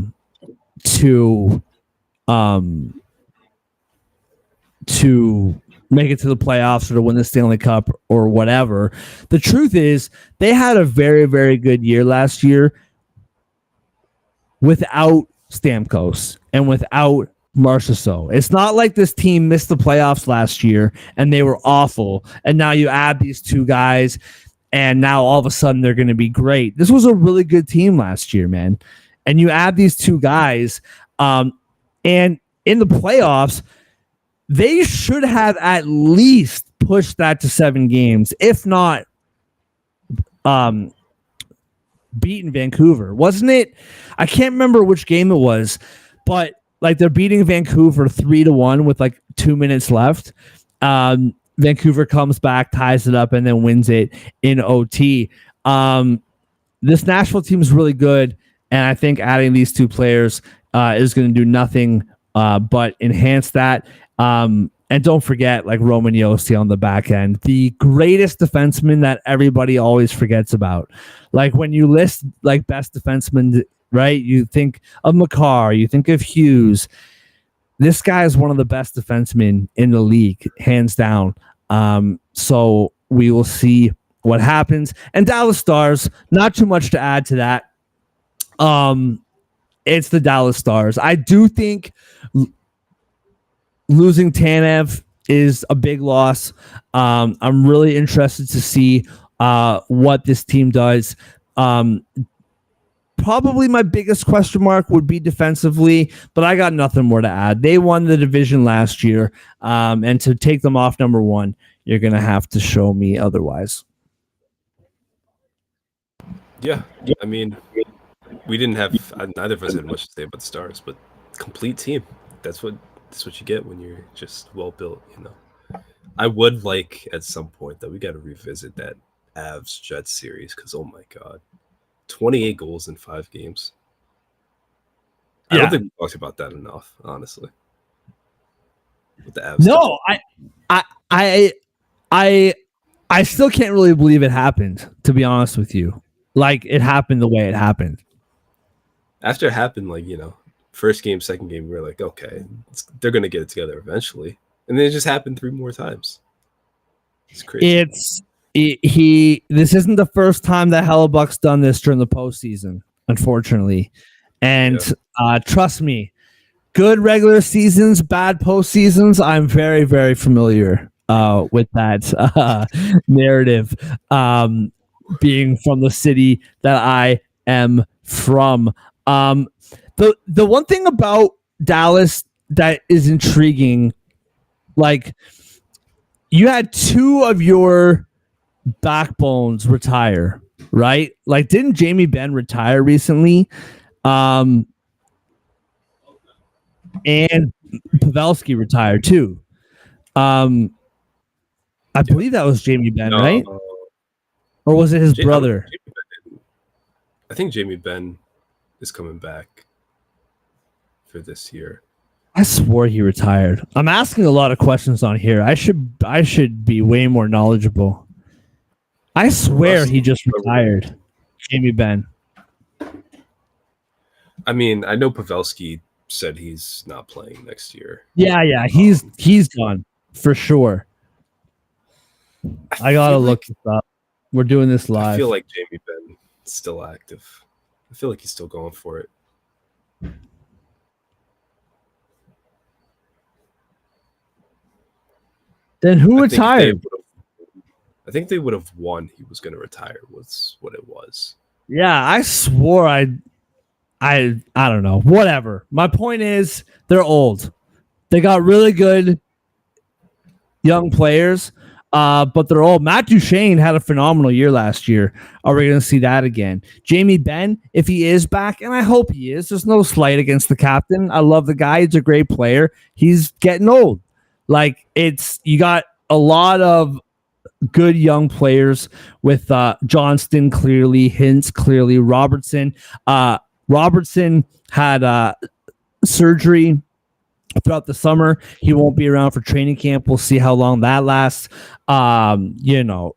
[SPEAKER 1] make it to the playoffs or to win the Stanley Cup or whatever. The truth is they had a very, very good year last year without Stamkos and without Marchessault. It's not like this team missed the playoffs last year and they were awful. And now you add these 2 guys and now all of a sudden they're going to be great. This was a really good team last year, man. And you add these 2 guys, and in the playoffs, they should have at least pushed that to 7 games, if not beaten Vancouver. Wasn't it? I can't remember which game it was, but like they're beating Vancouver 3-1 with like 2 minutes left. Vancouver comes back, ties it up, and then wins it in OT. This Nashville team is really good, and I think adding these 2 players is going to do nothing but enhance that. And don't forget, like Roman Josi on the back end, the greatest defenseman that everybody always forgets about. Like when you list like best defensemen, right? You think of Makar, you think of Hughes. This guy is one of the best defensemen in the league, hands down. So we will see what happens. And Dallas Stars, not too much to add to that. It's the Dallas Stars. I do think losing Tanev is a big loss. I'm really interested to see what this team does. Probably my biggest question mark would be defensively, but I got nothing more to add. They won the division last year, and to take them off number 1, you're going to have to show me otherwise.
[SPEAKER 3] Yeah, I mean, we didn't have neither of us had much to say about the Stars, but complete team. That's what you get when you're just well built. I would like at some point that we got to revisit that Avs Jets series because oh my god. 28 goals in 5 games. I don't think we talked about that enough, honestly. With the Avs.
[SPEAKER 1] No, I still can't really believe it happened, to be honest with you. Like it happened the way it happened.
[SPEAKER 3] After it happened, like, first game, second game, we were like, okay, they're going to get it together eventually. And then it just happened 3 more times. It's crazy.
[SPEAKER 1] This isn't the first time that Hellebuck's done this during the postseason, unfortunately. And trust me, good regular seasons, bad postseasons. I'm very, very familiar with that narrative. Being from the city that I am from, the one thing about Dallas that is intriguing, like you had two of your backbones retire, right? Like, didn't Jamie Benn retire recently? And Pavelski retired too. I believe that was Jamie Benn, right? Or was it his brother?
[SPEAKER 3] I think Jamie Benn is coming back for this year.
[SPEAKER 1] I swore he retired. I'm asking a lot of questions on here. I should be way more knowledgeable. I swear he just retired. Jamie Benn.
[SPEAKER 3] I mean, I know Pavelski said he's not playing next year.
[SPEAKER 1] Yeah, he's gone for sure. I gotta look this up. We're doing this live.
[SPEAKER 3] I feel like Jamie Benn is still active. I feel like he's still going for it.
[SPEAKER 1] Then who retired?
[SPEAKER 3] I think they would have won. He was going to retire. Was what it was.
[SPEAKER 1] Yeah, I swore I don't know. Whatever. My point is, they're old. They got really good young players, but they're old. Matt Duchene had a phenomenal year last year. Are we going to see that again? Jamie Benn, if he is back, and I hope he is, there's no slight against the captain. I love the guy. He's a great player. He's getting old. Like, you got a lot of good young players with Johnston clearly, Hintz clearly, Robertson. Robertson had surgery throughout the summer. He won't be around for training camp. We'll see how long that lasts. Stankoven,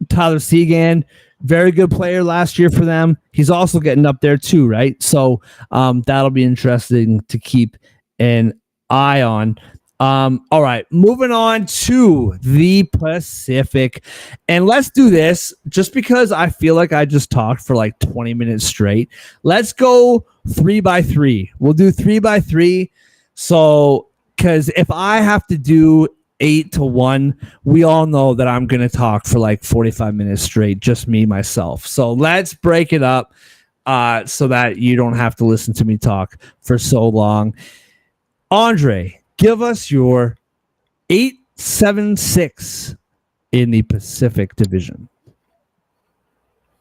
[SPEAKER 1] Tyler Seguin, very good player last year for them. He's also getting up there too, right? So that'll be interesting to keep an eye on. All right, moving on to the Pacific. And let's do this just because I feel like I just talked for like 20 minutes straight. Let's go 3x3. We'll do 3x3. So, because if I have to do 8-1, we all know that I'm going to talk for like 45 minutes straight, just me, myself. So let's break it up so that you don't have to listen to me talk for so long. Andre, give us your 8-7-6 in the Pacific Division.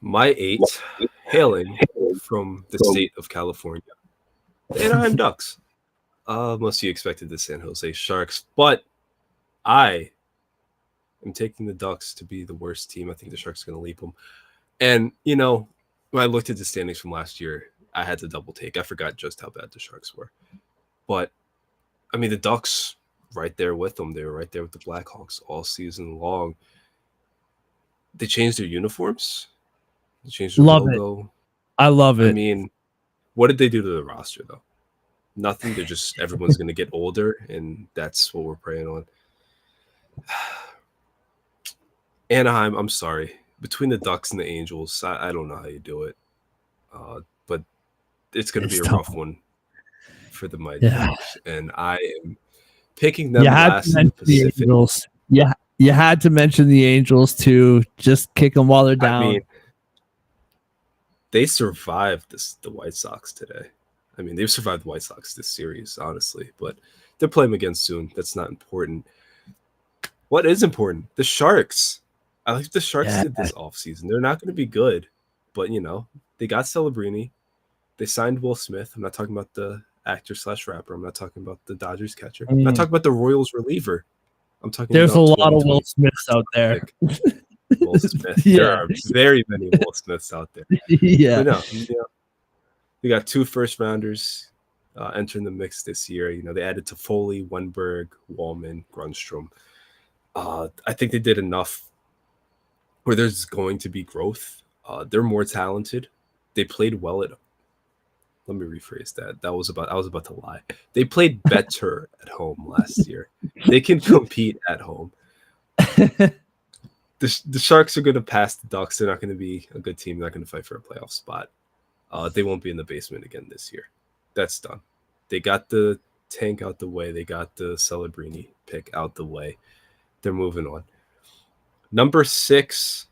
[SPEAKER 3] My 8, hailing from the state of California, the Anaheim Ducks. Most of you expected the San Jose Sharks, but I am taking the Ducks to be the worst team. I think the Sharks are going to leap them. And, when I looked at the standings from last year, I had to double take. I forgot just how bad the Sharks were. But I mean, the Ducks right there with them. They were right there with the Blackhawks all season long. They changed their uniforms. They changed their logo.
[SPEAKER 1] It. I love it.
[SPEAKER 3] I mean, what did they do to the roster, though? Nothing. They're just everyone's going to get older, and that's what we're preying on. Anaheim, I'm sorry. Between the Ducks and the Angels, I don't know how you do it. But it's going to be a rough one for the Mighty Ducks, and I am picking them last in the Pacific.
[SPEAKER 1] The Angels. Yeah, you had to mention the Angels to just kick them while they're down. I mean,
[SPEAKER 3] they survived the White Sox today. I mean, they've survived the White Sox this series, honestly, but they're playing again soon. That's not important. What is important? The Sharks. I like the Sharks did this offseason. They're not going to be good, but, they got Celebrini. They signed Will Smith. I'm not talking about the actor/rapper. I'm not talking about the Dodgers catcher. I'm not talking about the Royals reliever. I'm talking
[SPEAKER 1] There's
[SPEAKER 3] about
[SPEAKER 1] a lot of Will Smiths out there.
[SPEAKER 3] Will Smith. There are very many Will Smiths out there.
[SPEAKER 1] Yeah.
[SPEAKER 3] But no, we got 2 first-rounders entering the mix this year. They added Toffoli, Wenberg, Wallman, Grunstrom. I think they did enough where there's going to be growth. They're more talented. They played well at. Let me rephrase that. I was about to lie. They played better at home last year. They can compete at home. The Sharks are going to pass the Ducks. They're not going to be a good team. They're not going to fight for a playoff spot. They won't be in the basement again this year. That's done. They got the tank out the way. They got the Celebrini pick out the way. They're moving on. Number 6,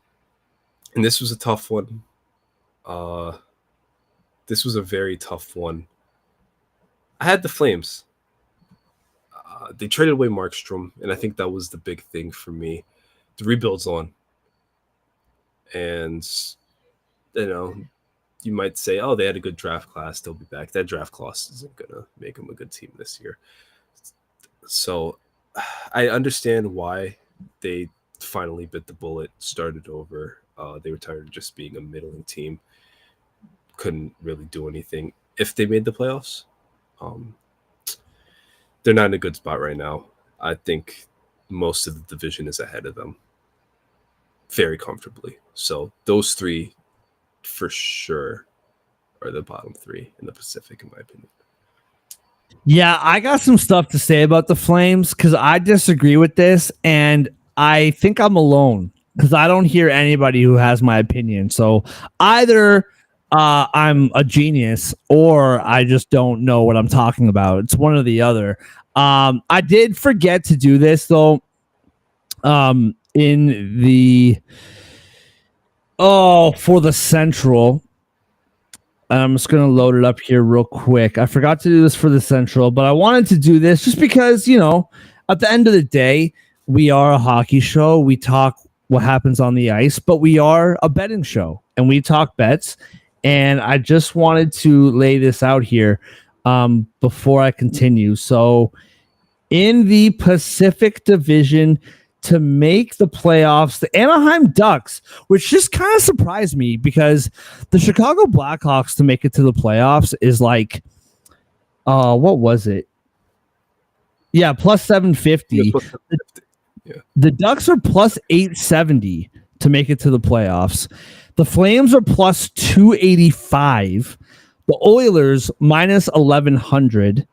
[SPEAKER 3] and this was a tough one. This was a very tough one. I had the Flames. They traded away Markstrom, and I think that was the big thing for me. The rebuild's on. And, you might say, oh, they had a good draft class. They'll be back. That draft class isn't going to make them a good team this year. So I understand why they finally bit the bullet, started over. They were tired of just being a middling team. Couldn't really do anything. If they made the playoffs, they're not in a good spot right now. I think most of the division is ahead of them very comfortably. So those 3 for sure are the bottom 3 in the Pacific, in my opinion.
[SPEAKER 1] Yeah, I got some stuff to say about the Flames because I disagree with this, and I think I'm alone because I don't hear anybody who has my opinion. So either I'm a genius or I just don't know what I'm talking about. It's one or the other. I did forget to do this though. For the Central. I'm just going to load it up here real quick. I forgot to do this for the Central, but I wanted to do this just because, at the end of the day, we are a hockey show. We talk what happens on the ice, but we are a betting show and we talk bets. And I just wanted to lay this out here before I continue. So in the Pacific Division, to make the playoffs, the Anaheim Ducks, which just kind of surprised me because the Chicago Blackhawks to make it to the playoffs is like, what was it? Yeah, plus 750.
[SPEAKER 3] Yeah.
[SPEAKER 1] The Ducks are plus 870 to make it to the playoffs. The Flames are plus 285. The Oilers minus 1100.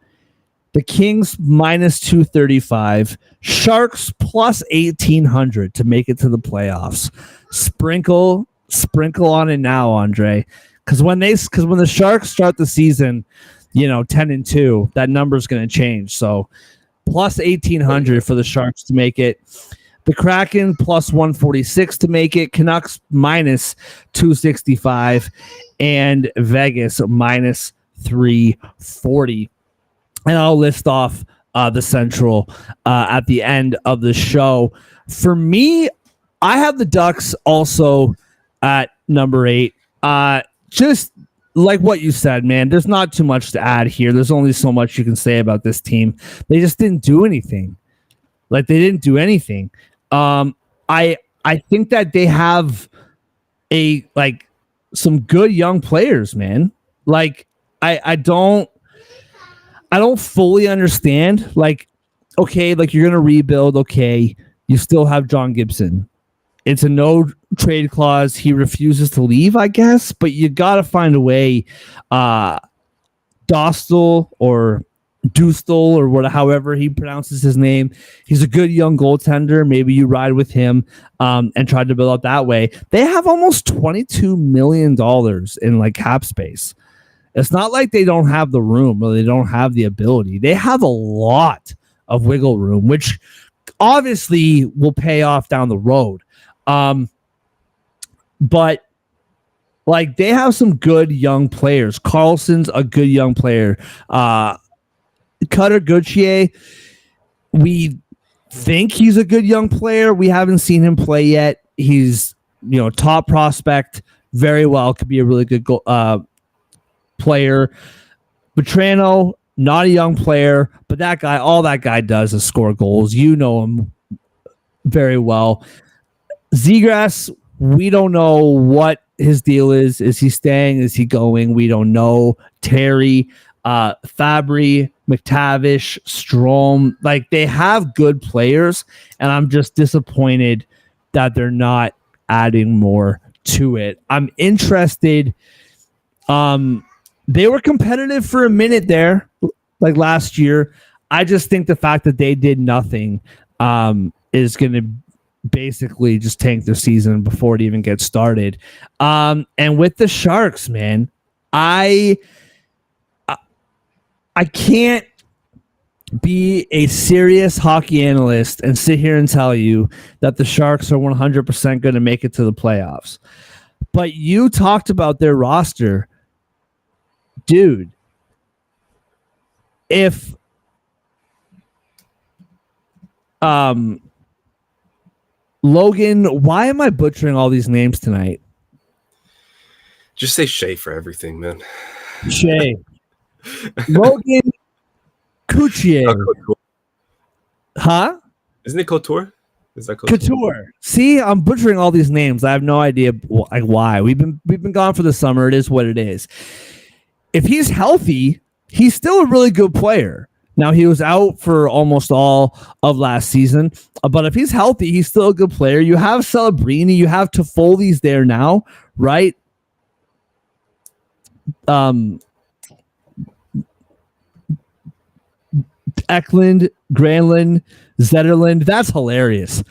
[SPEAKER 1] The Kings minus 235, Sharks plus 1,800 to make it to the playoffs. Sprinkle on it now, Andre, because when the Sharks start the season, 10-2, that number is going to change. So plus 1,800 for the Sharks to make it. The Kraken plus 146 to make it. Canucks minus 265, and Vegas minus 340. And I'll list off the Central at the end of the show. For me, I have the Ducks also at number 8. Just like what you said, man, there's not too much to add here. There's only so much you can say about this team. They just didn't do anything. I think that they have some good young players, man. I don't fully understand. You're going to rebuild. Okay, you still have John Gibson. It's a no trade clause. He refuses to leave, I guess, but you got to find a way. Dostal or Dustal or however he pronounces his name. He's a good young goaltender. Maybe you ride with him and try to build up that way. They have almost $22 million in cap space. It's not like they don't have the room or they don't have the ability. They have a lot of wiggle room, which obviously will pay off down the road. But they have some good young players. Carlson's a good young player. Cutter Gauthier, we think he's a good young player. We haven't seen him play yet. He's top prospect. Very well could be a really good player. Petrano, not a young player, but all that guy does is score goals. You know him very well. Zegras, we don't know what his deal is. Is he staying? Is he going? We don't know. Terry, Fabry, McTavish, Strome, they have good players, and I'm just disappointed that they're not adding more to it. I'm interested. They were competitive for a minute there, last year. I just think the fact that they did nothing is going to basically just tank their season before it even gets started. And with the Sharks, man, I can't be a serious hockey analyst and sit here and tell you that the Sharks are 100% going to make it to the playoffs. But you talked about their roster. Dude, if Logan, why am I butchering all these names tonight?
[SPEAKER 3] Just say Shea for everything, man.
[SPEAKER 1] Shea. Logan Couture. Huh?
[SPEAKER 3] Isn't it Couture? Is that Couture?
[SPEAKER 1] Couture. See, I'm butchering all these names. I have no idea why. We've been gone for the summer. It is what it is. If he's healthy, he's still a really good player. Now, he was out for almost all of last season, but if he's healthy, he's still a good player. You have Celebrini, you have Toffoli's there now, right? Eklund, Granlund, Zetterlund. That's hilarious.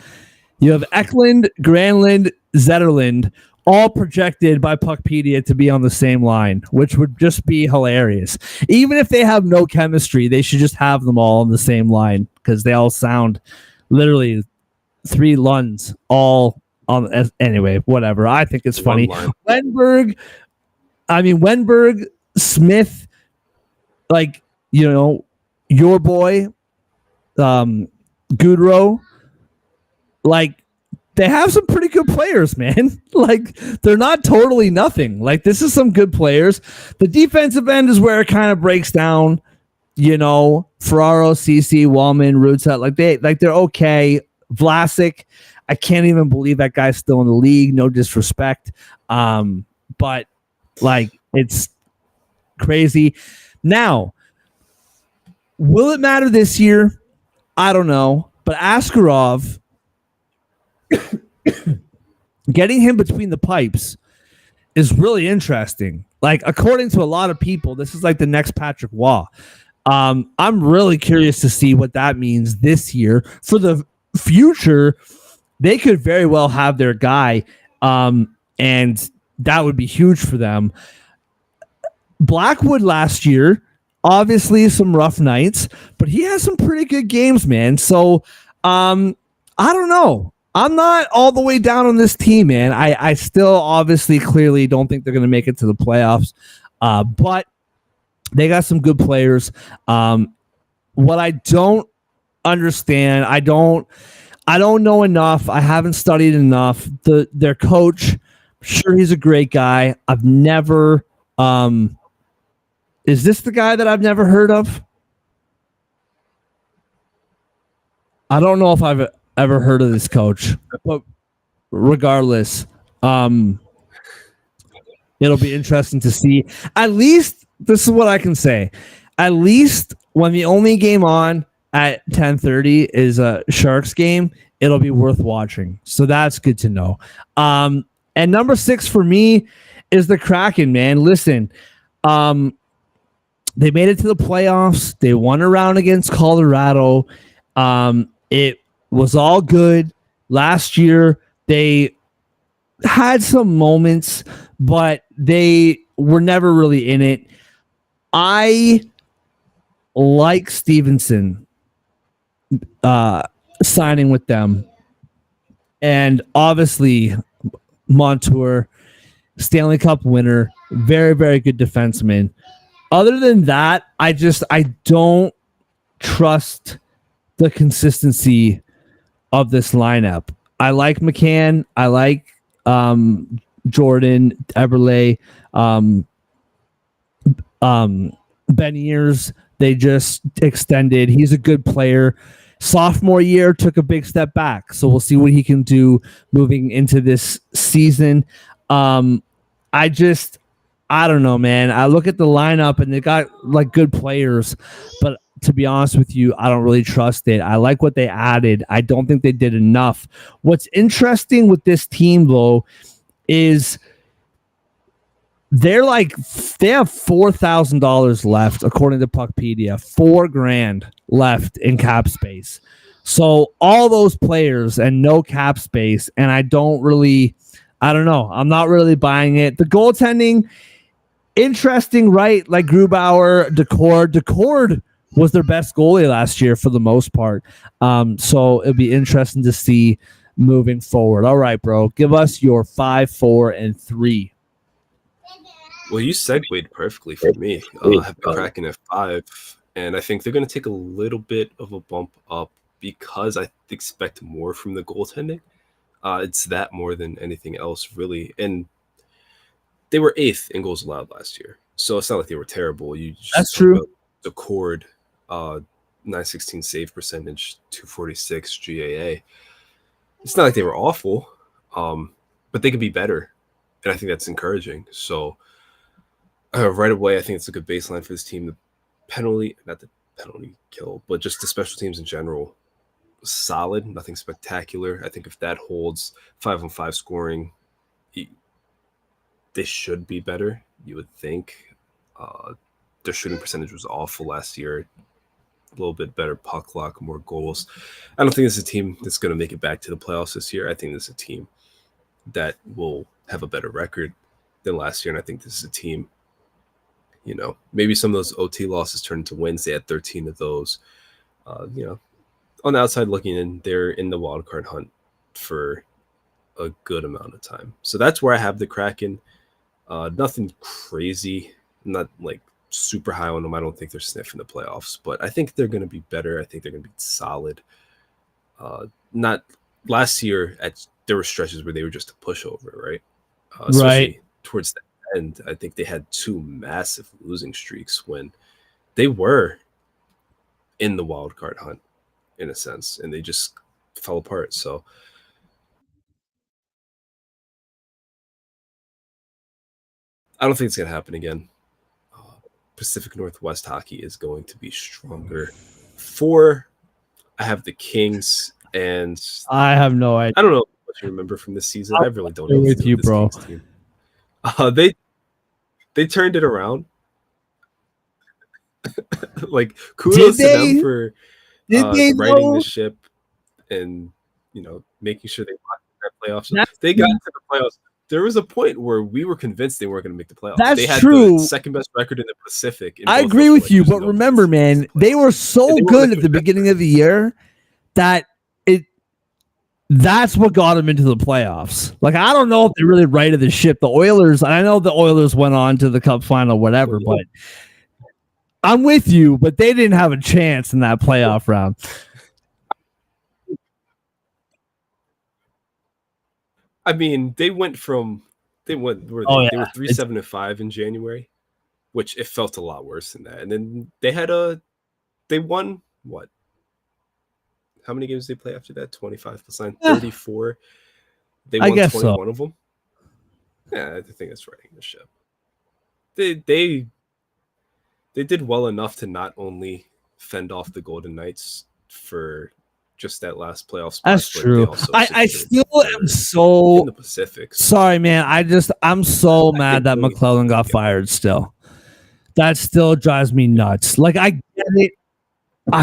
[SPEAKER 1] You have Eklund, Granlund, Zetterlund, all projected by Puckpedia to be on the same line, which would just be hilarious. Even if they have no chemistry, they should just have them all on the same line because they all sound literally three Lunds all on. Anyway, whatever. I think it's funny. Wenberg, Smith, like, you know, your boy, Goodrow, like, they have some pretty good players, man. Like, they're not totally nothing. Like, this is some good players. The defensive end is where it kind of breaks down. You know, Ferraro, CC, Wallman, Rootsat, they're okay. Vlasic, I can't even believe that guy's still in the league. No disrespect, but like, it's crazy. Now, will it matter this year? I don't know, but Askarov. Getting him between the pipes is really interesting. Like, according to a lot of people, this is like the next Patrick Waugh. I'm really curious to see what that means this year. For the future, they could very well have their guy, and that would be huge for them. Blackwood last year, obviously some rough nights, but he has some pretty good games, man. So I don't know. I'm not all the way down on this team, man. I still obviously clearly don't think they're going to make it to the playoffs, but they got some good players. What I don't understand, I don't know enough. I haven't studied enough. Their coach, sure, he's a great guy. I've never. Is this the guy that I've never heard of? I don't know if I've ever heard of this coach, but regardless, it'll be interesting to see. At least this is what I can say. At least when the only game on at 10:30 is a Sharks game, it'll be worth watching. So that's good to know. And number 6 for me is the Kraken, man. Listen, they made it to the playoffs. They won a round against Colorado. It was all good. Last year, they had some moments, but they were never really in it. I like Stevenson signing with them. And obviously, Montour, Stanley Cup winner, very, very good defenseman. Other than that, I don't trust the consistency of this lineup. I like McCann. I like Jordan, Eberle, Beniers. They just extended. He's a good player. Sophomore year took a big step back, so we'll see what he can do moving into this season. I don't know, man. I look at the lineup and they got like good players, but to be honest with you, I don't really trust it. I like what they added. I don't think they did enough. What's interesting with this team, though, is they have $4,000 left, according to Puckpedia, $4,000 left in cap space. So all those players and no cap space, and I don't know. I'm not really buying it. The goaltending, interesting, right? Like Grubauer, Decord was their best goalie last year for the most part. So it'll be interesting to see moving forward. All right, bro. Give us your 5, 4, and 3.
[SPEAKER 3] Well, you segued perfectly for me. I have the Kraken at 5, and I think they're going to take a little bit of a bump up because I expect more from the goaltending. It's that more than anything else, really. And they were 8th in goals allowed last year, so it's not like they were terrible. You just
[SPEAKER 1] That's
[SPEAKER 3] talk
[SPEAKER 1] true.
[SPEAKER 3] about the cord, 916 save percentage, 246 GAA. It's not like they were awful, but they could be better, and I think that's encouraging. So right away, I think it's a good baseline for this team. Not the penalty kill, but just the special teams in general, solid, nothing spectacular. I think if that holds 5-on-5 scoring, they should be better, you would think. Their shooting percentage was awful last year. A little bit better puck luck, more goals. I don't think this is a team that's going to make it back to the playoffs this year. I think this is a team that will have a better record than last year, and I think this is a team, maybe some of those OT losses turn into wins. They had 13 of those. On the outside looking in, they're in the wild card hunt for a good amount of time. So that's where I have the Kraken. Nothing crazy, not like super high on them. I don't think they're sniffing the playoffs, but I think they're going to be better. I think they're going to be solid. Not last year, there were stretches where they were just a pushover, right? Especially towards the end. I think they had 2 massive losing streaks when they were in the wild card hunt, in a sense, and they just fell apart. So I don't think it's going to happen again. Pacific Northwest hockey is going to be stronger. 4, I have the Kings, and
[SPEAKER 1] I have no idea.
[SPEAKER 3] I don't know what you remember from this season. I really don't know
[SPEAKER 1] with you,
[SPEAKER 3] this
[SPEAKER 1] bro.
[SPEAKER 3] Kings team. They turned it around. Like, kudos to them for righting the ship and making sure they got their playoffs. They got to the playoffs. There was a point where we were convinced they weren't going to make the playoffs.
[SPEAKER 1] That's
[SPEAKER 3] they had
[SPEAKER 1] true.
[SPEAKER 3] The second best record in the Pacific.
[SPEAKER 1] I agree with you, but remember, man, they were so good at the beginning of the year that that's what got them into the playoffs. Like, I don't know if they really righted the ship. The Oilers, I know the Oilers went on to the Cup final, whatever, but I'm with you, but they didn't have a chance in that playoff round.
[SPEAKER 3] I mean, they were 3-7-5 in January, which it felt a lot worse than that. And then they won what? How many games did they play after that? 25 plus 9, 34. They won 21 of them. Yeah, I think that's righting the ship. They did well enough to not only fend off the Golden Knights for just that last playoff spot.
[SPEAKER 1] That's true. I still am so
[SPEAKER 3] in the Pacific.
[SPEAKER 1] Sorry, man. I'm so mad that McClellan got fired still. That still drives me nuts. Like, I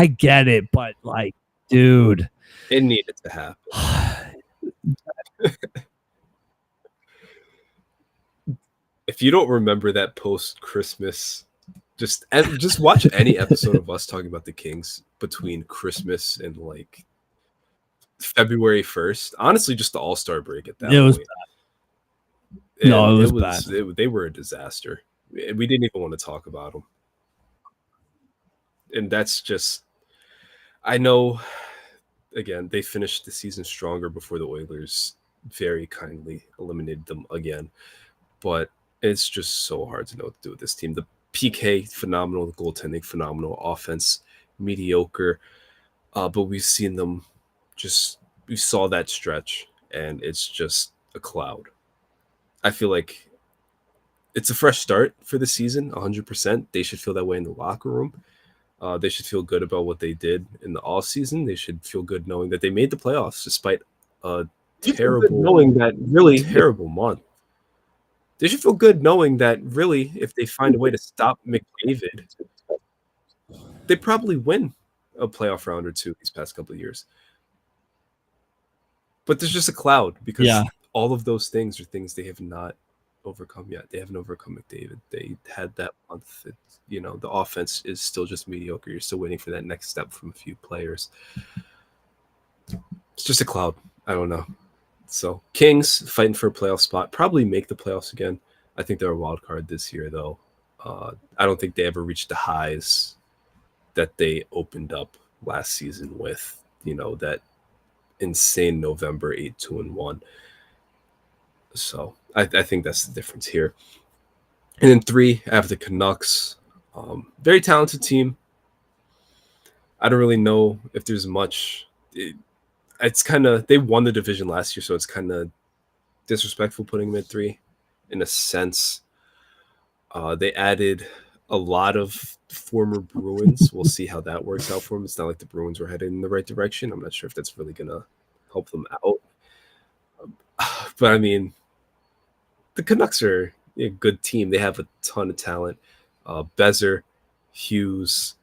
[SPEAKER 1] get it, but like, dude,
[SPEAKER 3] it needed to happen. If you don't remember that post-Christmas, just watch any episode of us talking about the Kings between Christmas and like February 1st. Honestly, just the All-Star break at that point.
[SPEAKER 1] It was bad.
[SPEAKER 3] They were a disaster. We didn't even want to talk about them. And that's just, I know, again, they finished the season stronger before the Oilers very kindly eliminated them again. But it's just so hard to know what to do with this team. The PK, phenomenal. The goaltending, phenomenal. Offense, mediocre. But we've seen them we saw that stretch, and it's just a cloud. I feel like it's a fresh start for the season, 100%. They should feel that way in the locker room. They should feel good about what they did in the offseason. They should feel good knowing that they made the playoffs despite a terrible month. They should feel good knowing that really, if they find a way to stop McDavid, they probably win a playoff round or two these past couple of years. But there's just a cloud because all of those things are things they have not overcome yet. They haven't overcome McDavid. They had that month. The offense is still just mediocre. You're still waiting for that next step from a few players. It's just a cloud. I don't know. So Kings fighting for a playoff spot, probably make the playoffs again. I think they're a wild card this year, though. I don't think they ever reached the highs that they opened up last season with, that insane November 8-2-1. So I think that's the difference here. And then 3, I have the Canucks. Very talented team. I don't really know if there's much. It's kind of, they won the division last year, so it's kind of disrespectful putting them at 3 in a sense. They added a lot of former Bruins. We'll see how that works out for them. It's not like the Bruins were headed in the right direction. I'm not sure if that's really going to help them out. But I mean, the Canucks are a good team. They have a ton of talent. Bezer, Hughes,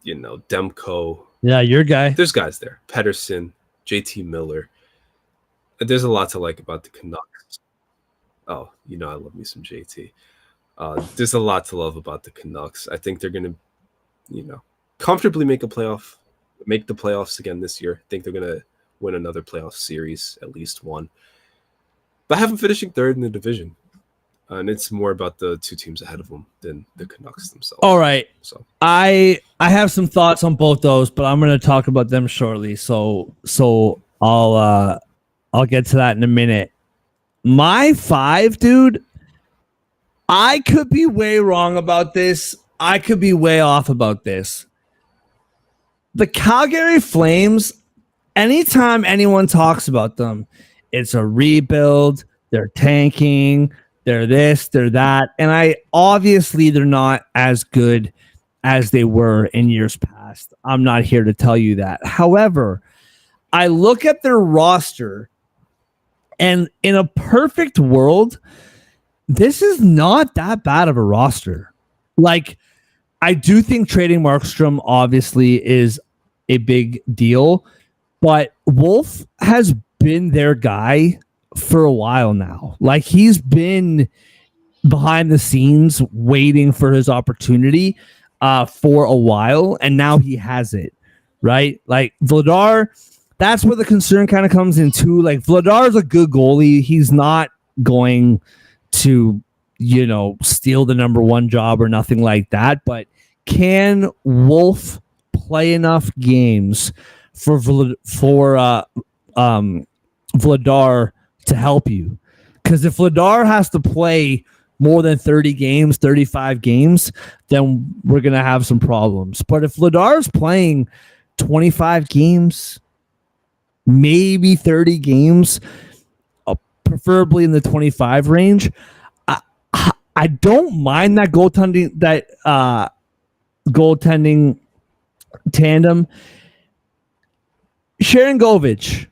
[SPEAKER 3] Demko.
[SPEAKER 1] Yeah, your guy.
[SPEAKER 3] There's guys there. Pedersen, JT Miller. There's a lot to like about the Canucks. Oh, I love me some JT. There's a lot to love about the Canucks. I think they're going to, comfortably make the playoffs again this year. I think they're going to win another playoff series, at least one. But I have them finishing 3rd in the division. And it's more about the 2 teams ahead of them than the Canucks themselves.
[SPEAKER 1] All right. So I have some thoughts on both those, but I'm going to talk about them shortly. So I'll get to that in a minute. My 5, dude, I could be way wrong about this. I could be way off about this. The Calgary Flames, anytime anyone talks about them, it's a rebuild, they're tanking, they're this, they're that. And obviously they're not as good as they were in years past. I'm not here to tell you that. However, I look at their roster, and in a perfect world, this is not that bad of a roster. Like, I do think trading Markstrom obviously is a big deal, but Wolf has been their guy for a while now. Like, he's been behind the scenes waiting for his opportunity for a while, and now he has it, right? Like, Vladar, that's where the concern kind of comes in too. Like, Vladar's a good goalie. He's not going to, steal the number 1 job or nothing like that. But can Wolf play enough games for Vladar to help you? Because if Vladar has to play more than 30 games, 35 games, then we're going to have some problems. But if Vladar's playing 25 games, maybe 30 games, preferably in the 25 range, I don't mind that goaltending tandem. Sharangovich,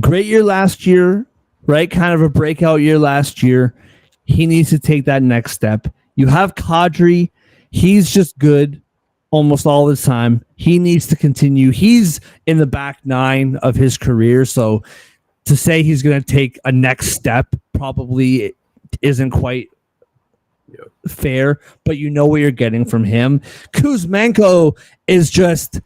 [SPEAKER 1] great year last year, right? Kind of a breakout year last year. He needs to take that next step. You have Kadri. He's just good almost all the time. He needs to continue. He's in the back 9 of his career, so to say he's going to take a next step probably isn't quite fair, but you know what you're getting from him. Kuzmenko is just,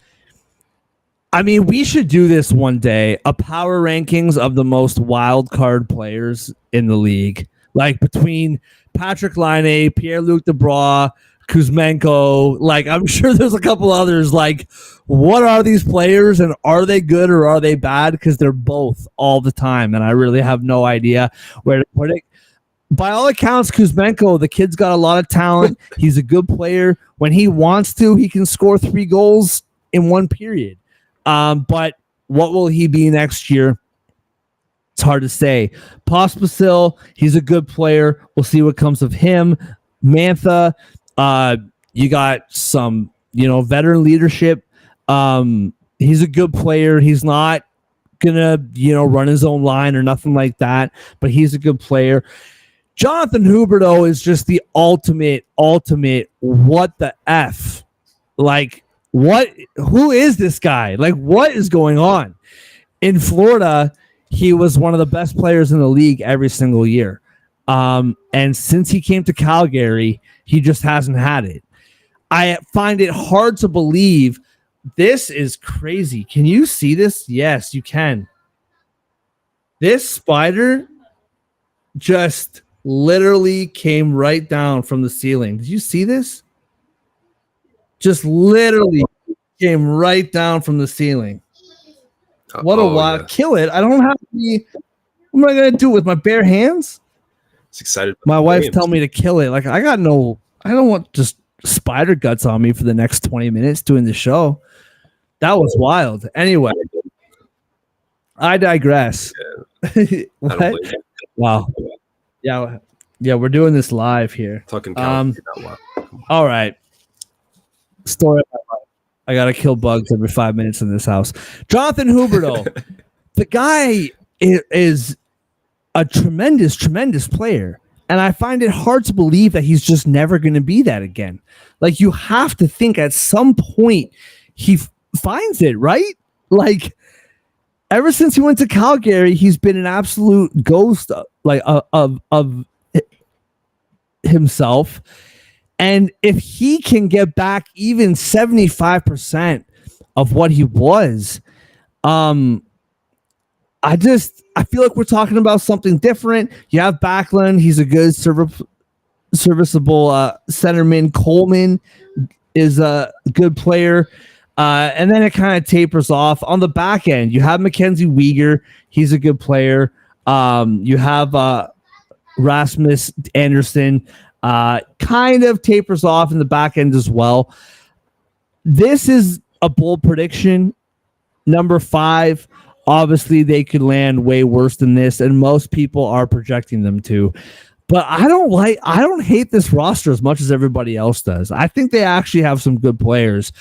[SPEAKER 1] I mean, we should do this one day, a power rankings of the most wild card players in the league, like between Patrick Laine, Pierre-Luc Dubois, Kuzmenko. Like, I'm sure there's a couple others. Like, what are these players, and are they good or are they bad? Because they're both all the time, and I really have no idea where to put it. By all accounts, Kuzmenko, the kid's got a lot of talent. He's a good player. When he wants to, he can score 3 goals in 1 period. But what will he be next year? It's hard to say. Pospisil, he's a good player. We'll see what comes of him. Mantha, you got some, veteran leadership. He's a good player. He's not gonna, run his own line or nothing like that, but he's a good player. Jonathan Huberdeau is just the ultimate what the F. Like, what? Who is this guy? Like, what is going on? In Florida, he was one of the best players in the league every single year. And since he came to Calgary, he just hasn't had it. I find it hard to believe. This is crazy. Can you see this? Yes, you can. This spider just literally came right down from the ceiling. Did you see this? Just literally came right down from the ceiling. What a wild. Kill it. I don't have to be. What am I going to do with my bare hands?
[SPEAKER 3] It's excited.
[SPEAKER 1] My wife's telling me to kill it. Like, I don't want just spider guts on me for the next 20 minutes doing the show. That was wild. Anyway, I digress.
[SPEAKER 3] Yeah.
[SPEAKER 1] What? Wow. Yeah, we're doing this live here.
[SPEAKER 3] Talking
[SPEAKER 1] all right. Story of my life. I gotta kill bugs every 5 minutes in this house. Jonathan Huberdeau, the guy is a tremendous, tremendous player. And I find it hard to believe that he's just never going to be that again. Like, you have to think at some point he finds it, right? Like, ever since he went to Calgary, he's been an absolute ghost of himself. And if he can get back even 75% of what he was, I feel like we're talking about something different. You have Backlund. He's a good serviceable centerman. Coleman is a good player. And then it kind of tapers off. On the back end, you have Mackenzie Weegar. He's a good player. You have Rasmus Anderson. Kind of tapers off in the back end as well. This is a bold prediction. Number 5. Obviously, they could land way worse than this, and most people are projecting them to. But I don't hate this roster as much as everybody else does. I think they actually have some good players.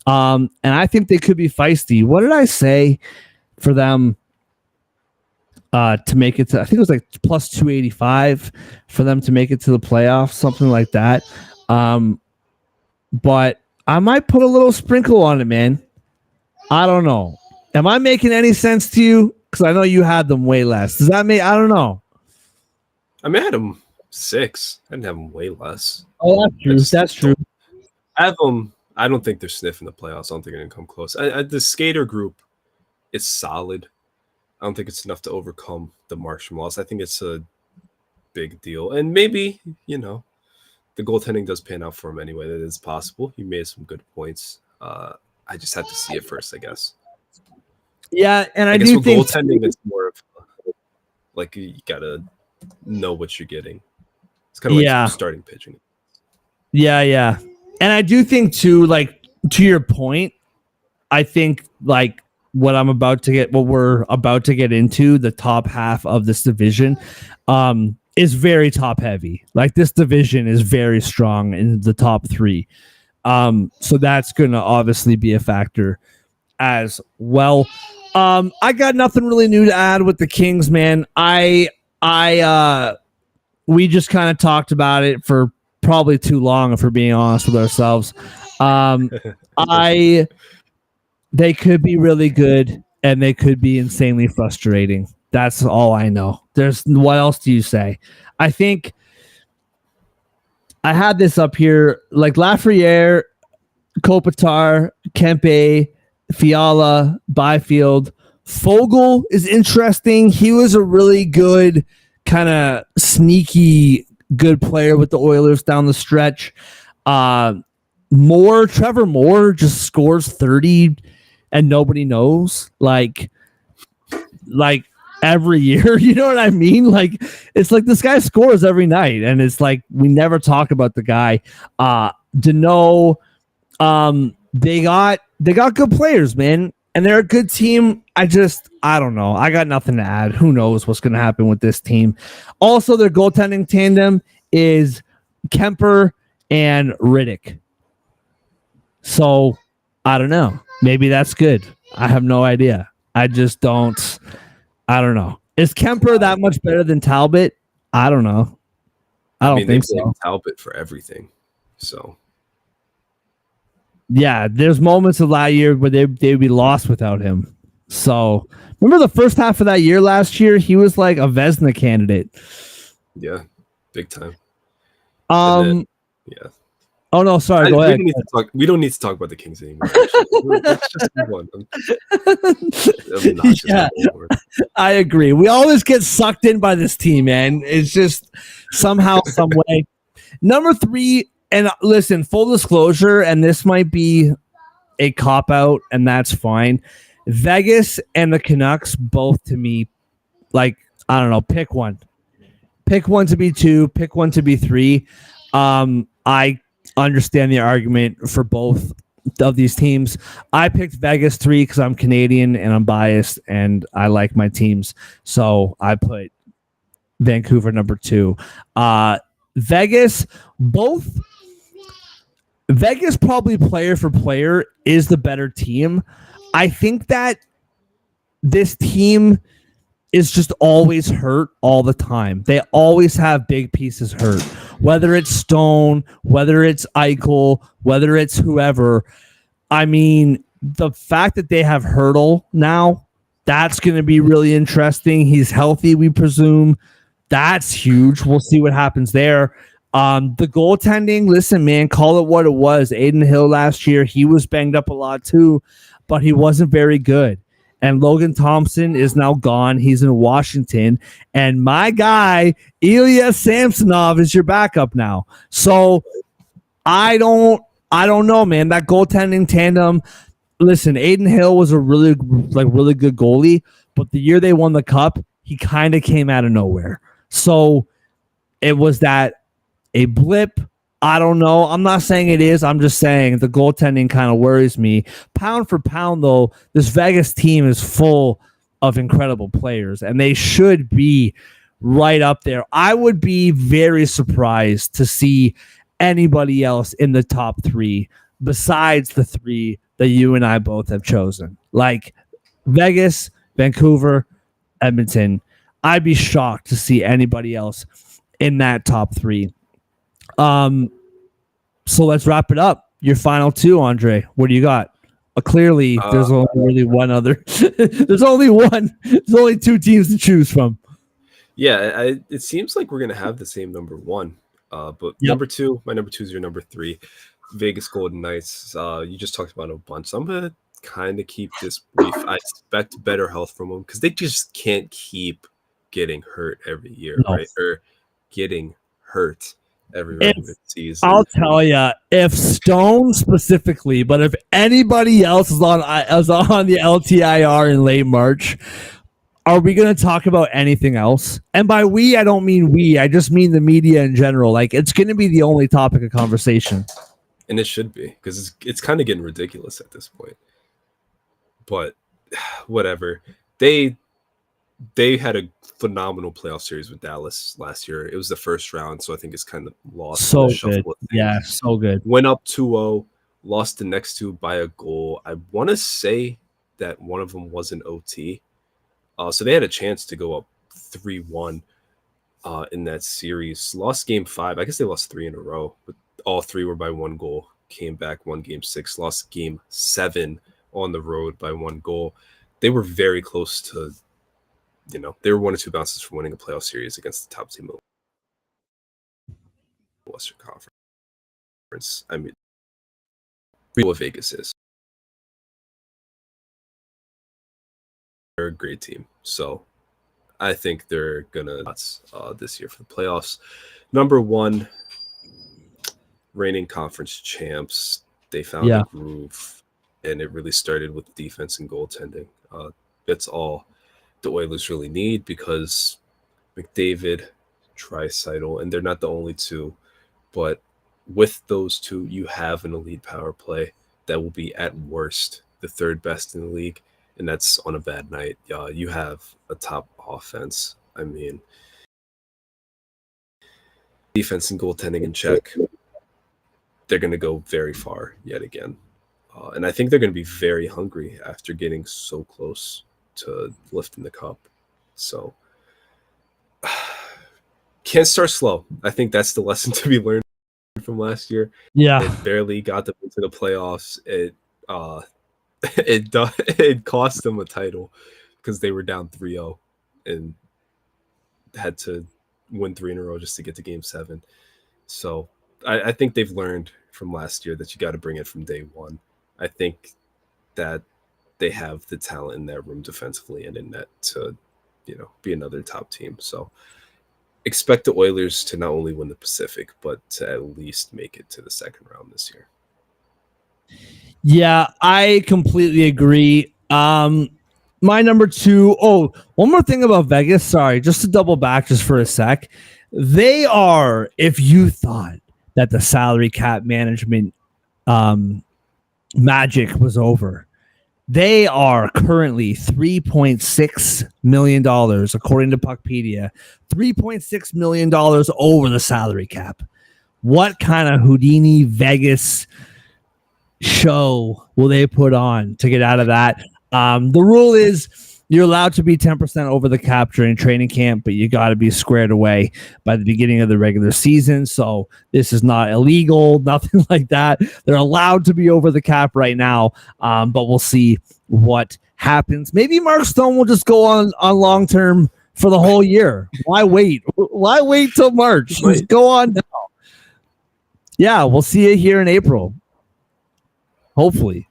[SPEAKER 1] And I think they could be feisty. What did I say for them to make it to? I think it was like plus 285 for them to make it to the playoffs, something like that. But I might put a little sprinkle on it, man. I don't know. Am I making any sense to you? Because I know you had them way less. Does that make? I don't know.
[SPEAKER 3] I mean, I had them 6. I didn't have them way less.
[SPEAKER 1] Oh, that's true. That's true.
[SPEAKER 3] I have them. I don't think they're sniffing the playoffs. I don't think they're going to come close. The skater group is solid. I don't think it's enough to overcome the Markstrom loss. I think it's a big deal. And maybe, the goaltending does pan out for him anyway. That is possible. He made some good points. I just had to see it first, I guess.
[SPEAKER 1] Yeah, and I
[SPEAKER 3] guess
[SPEAKER 1] do
[SPEAKER 3] with
[SPEAKER 1] think
[SPEAKER 3] goaltending, it's more of like you got to know what you're getting. It's kind of like starting pitching.
[SPEAKER 1] Yeah. And I do think too, like, to your point, I think like what we're about to get into, the top half of this division, is very top heavy. Like, this division is very strong in the top 3. So that's going to obviously be a factor as well. I got nothing really new to add with the Kings, man. We just kind of talked about it for probably too long, if we're being honest with ourselves. They could be really good, and they could be insanely frustrating. That's all I know. What else do you say? I think I had this up here, like Lafreniere, Kopitar, Kempe, Fiala, Byfield. Fogel is interesting. He was a really good, kind of sneaky good player with the Oilers down the stretch. Trevor Moore just scores 30 and nobody knows. Like every year, you know what I mean? Like, it's like this guy scores every night, and it's like we never talk about the guy. Deneau, they got good players, man, and they're a good team. I don't know. I got nothing to add. Who knows what's going to happen with this team? Also, their goaltending tandem is Kemper and Riddick. So I don't know. Maybe that's good. I have no idea. I don't know. Is Kemper that much better than Talbot? I don't know. I don't think so.
[SPEAKER 3] Talbot for everything. So
[SPEAKER 1] Yeah, there's moments of that year where they'd be lost without him. So remember the first half of that year last year, he was like a Vesna candidate.
[SPEAKER 3] Yeah, big time. And then, yeah.
[SPEAKER 1] Oh no, sorry. Go
[SPEAKER 3] We
[SPEAKER 1] ahead.
[SPEAKER 3] don't need to talk. We don't need to talk about the Kings anymore. Actually. Let's just move on. I'm not just
[SPEAKER 1] Yeah.
[SPEAKER 3] over.
[SPEAKER 1] I agree. We always get sucked in by this team, man. It's just somehow, some way. Number 3, and listen, full disclosure, and this might be a cop out, and that's fine. Vegas and the Canucks, both to me, like, I don't know, pick one. Pick one to be 2, pick one to be 3. I understand the argument for both of these teams. I picked Vegas 3 because I'm Canadian and I'm biased and I like my teams. So I put Vancouver number 2. Vegas, both. Vegas probably player for player is the better team. I think that this team is just always hurt all the time. They always have big pieces hurt, whether it's Stone, whether it's Eichel, whether it's whoever. I mean, the fact that they have Hurdle now, that's going to be really interesting. He's healthy, we presume. That's huge. We'll see what happens there. The goaltending, listen, man, call it what it was. Aiden Hill last year, he was banged up a lot too, but he wasn't very good. And Logan Thompson is now gone. He's in Washington. And my guy, Ilya Samsonov, is your backup now. So I don't know, man. That goaltending tandem. Listen, Aiden Hill was a really good goalie, but the year they won the cup, he kind of came out of nowhere. So it was that a blip. I don't know. I'm not saying it is. I'm just saying the goaltending kind of worries me. Pound for pound, though, this Vegas team is full of incredible players, and they should be right up there. I would be very surprised to see anybody else in the top 3 besides the 3 that you and I both have chosen. Like Vegas, Vancouver, Edmonton. I'd be shocked to see anybody else in that top 3. So let's wrap it up. Your final 2, Andre. What do you got? Clearly, there's only really one other. There's only one. There's only 2 teams to choose from.
[SPEAKER 3] Yeah, it seems like we're gonna have the same number 1. But number 2, my number 2 is your number 3, Vegas Golden Knights. You just talked about a bunch. So I'm gonna kind of keep this brief. I expect better health from them because they just can't keep getting hurt every year, right? Or getting hurt every regular season.
[SPEAKER 1] I'll tell you, if Stone specifically, but if anybody else is on the LTIR in late March, are we going to talk about anything else? And by we, I don't mean we. I just mean the media in general. Like, it's going to be the only topic of conversation.
[SPEAKER 3] And it should be, because it's kind of getting ridiculous at this point. But whatever. They had a phenomenal playoff series with Dallas last year. It was the first round, so I think it's kind of lost.
[SPEAKER 1] So good. Yeah, so good.
[SPEAKER 3] Went up 2-0, lost the next 2 by a goal. I want to say that one of them was an OT. So they had a chance to go up 3-1 in that series. Lost game 5. I guess they lost 3 in a row, but all 3 were by 1 goal. Came back, won game 6. Lost game 7 on the road by 1 goal. They were very close to, they were 1 or 2 bounces from winning a playoff series against the top team of the Western Conference. I mean, what Vegas is. They're a great team. So I think they're gonna this year for the playoffs. Number 1, reigning conference champs. They found a groove, and it really started with defense and goaltending. That's all the Oilers really need, because McDavid, Draisaitl, and they're not the only 2, but with those 2, you have an elite power play that will be at worst the 3rd best in the league. And that's on a bad night. You have a top offense. I mean, defense and goaltending in check. They're going to go very far yet again. And I think they're going to be very hungry after getting so close to lifting the cup. So, can't start slow. I think that's the lesson to be learned from last year.
[SPEAKER 1] Yeah.
[SPEAKER 3] It barely got them into the playoffs. It cost them a title because they were down 3-0 and had to win 3 in a row just to get to Game 7. So I think they've learned from last year that you got to bring it from day one. I think that they have the talent in that room defensively and in net to, be another top team. So expect the Oilers to not only win the Pacific, but to at least make it to the second round this year.
[SPEAKER 1] Yeah, I completely agree. My number 2. Oh, one more thing about Vegas. Sorry, just to double back just for a sec. They are, if you thought that the salary cap management magic was over, they are currently $3.6 million, according to Puckpedia. $3.6 million over the salary cap. What kind of Houdini Vegas show will they put on to get out of that? The rule is you're allowed to be 10% over the cap during training camp, but you got to be squared away by the beginning of the regular season. So this is not illegal, nothing like that. They're allowed to be over the cap right now, but we'll see what happens. Maybe Mark Stone will just go on long term for the whole year. Why wait? Why wait till March? Just go on now. Yeah, we'll see you here in April. Hopefully.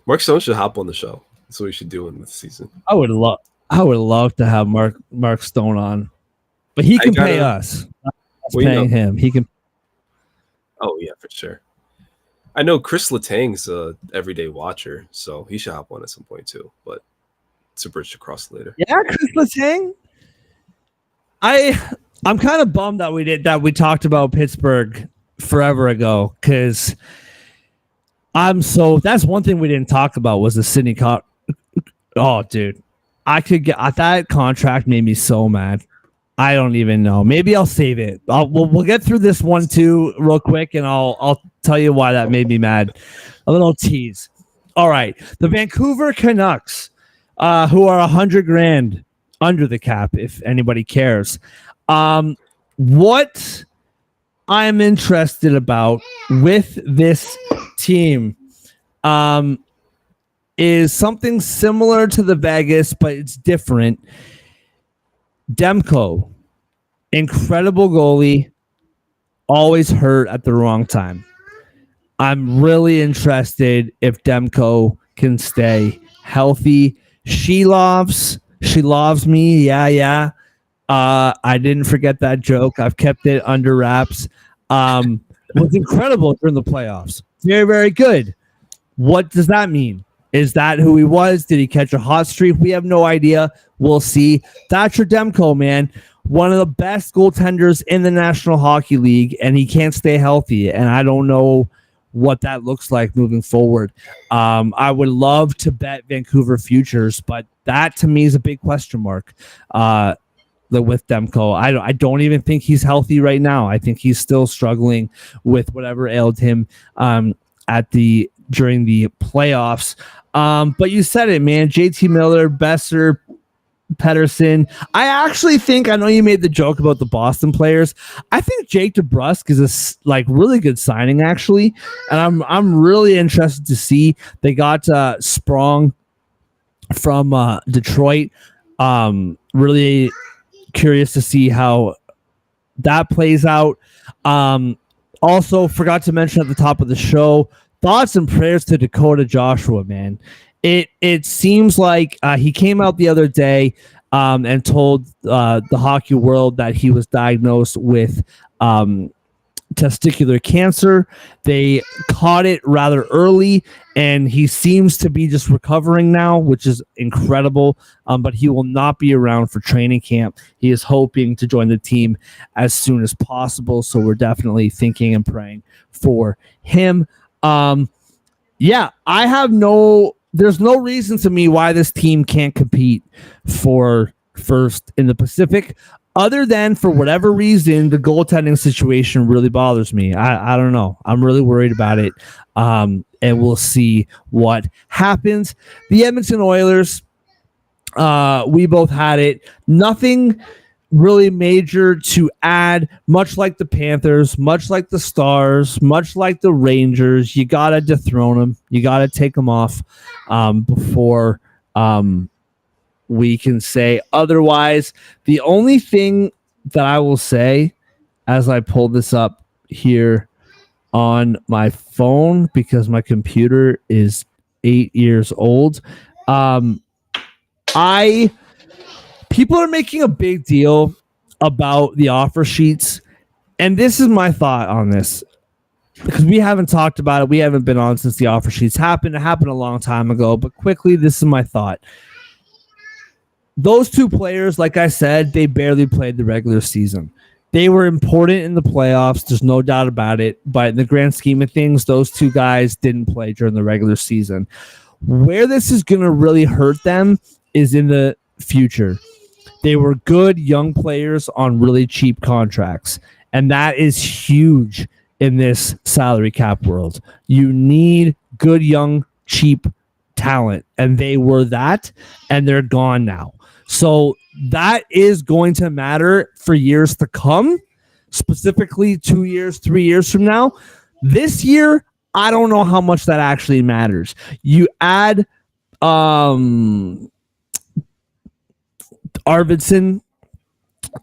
[SPEAKER 3] Mark Stone should hop on the show. That's what we should do in this season.
[SPEAKER 1] I would love to have Mark Stone on, but he can pay us. Paying him. He can.
[SPEAKER 3] Oh yeah, for sure. I know Chris Letang's a everyday watcher, so he should hop on at some point too. But it's a bridge to cross later.
[SPEAKER 1] Yeah, Chris Letang. I'm kind of bummed that we talked about Pittsburgh forever ago, because that's one thing we didn't talk about was the Sidney Oh, dude, I could get that contract made me so mad. I don't even know. Maybe I'll save it. We'll get through this one too real quick, and I'll tell you why that made me mad. A little tease. All right, the Vancouver Canucks, who are $100,000 under the cap, if anybody cares. What I'm interested about with this team, is something similar to the Vegas, but it's different. Demko, incredible goalie, always hurt at the wrong time. I'm really interested if Demko can stay healthy. She loves me. Yeah. I didn't forget that joke. I've kept it under wraps. Was incredible during the playoffs. Very, very good. What does that mean? Is that who he was? Did he catch a hot streak? We have no idea. We'll see. Thatcher Demko, man, one of the best goaltenders in the National Hockey League, and he can't stay healthy. And I don't know what that looks like moving forward. I would love to bet Vancouver futures, but that to me is a big question mark. With Demko, I don't even think he's healthy right now. I think he's still struggling with whatever ailed him during the playoffs. But you said it, man. JT Miller, Besser, Pedersen. I actually think, I know you made the joke about the Boston players. I think Jake DeBrusk is a really good signing, actually, and I'm really interested to see. They got Sprong from Detroit. Really curious to see how that plays out. Also, forgot to mention at the top of the show, thoughts and prayers to Dakota Joshua, man. It seems like he came out the other day and told the hockey world that he was diagnosed with testicular cancer. They caught it rather early, and he seems to be just recovering now, which is incredible. But he will not be around for training camp. He is hoping to join the team as soon as possible, so we're definitely thinking and praying for him. There's no reason to me why this team can't compete for first in the Pacific, other than for whatever reason, the goaltending situation really bothers me. I don't know. I'm really worried about it. And we'll see what happens. The Edmonton Oilers, we both had it. Nothing really major to add, much like the Panthers, much like the Stars, much like the Rangers. You got to dethrone them. You got to take them off before we can say otherwise. The only thing that I will say as I pull this up here on my phone, because my computer is 8 years old, people are making a big deal about the offer sheets, and this is my thought on this, because we haven't talked about it. We haven't been on since the offer sheets happened. It happened a long time ago, but quickly, this is my thought. Those two players, like I said, they barely played the regular season. They were important in the playoffs. There's no doubt about it. But in the grand scheme of things, those two guys didn't play during the regular season. Where this is going to really hurt them is in the future. They were good young players on really cheap contracts, and that is huge in this salary cap world. You need good young cheap talent, and they were that, and they're gone now. So that is going to matter for years to come, specifically 2 years, 3 years from now. This year, I don't know how much that actually matters. You add Arvidsson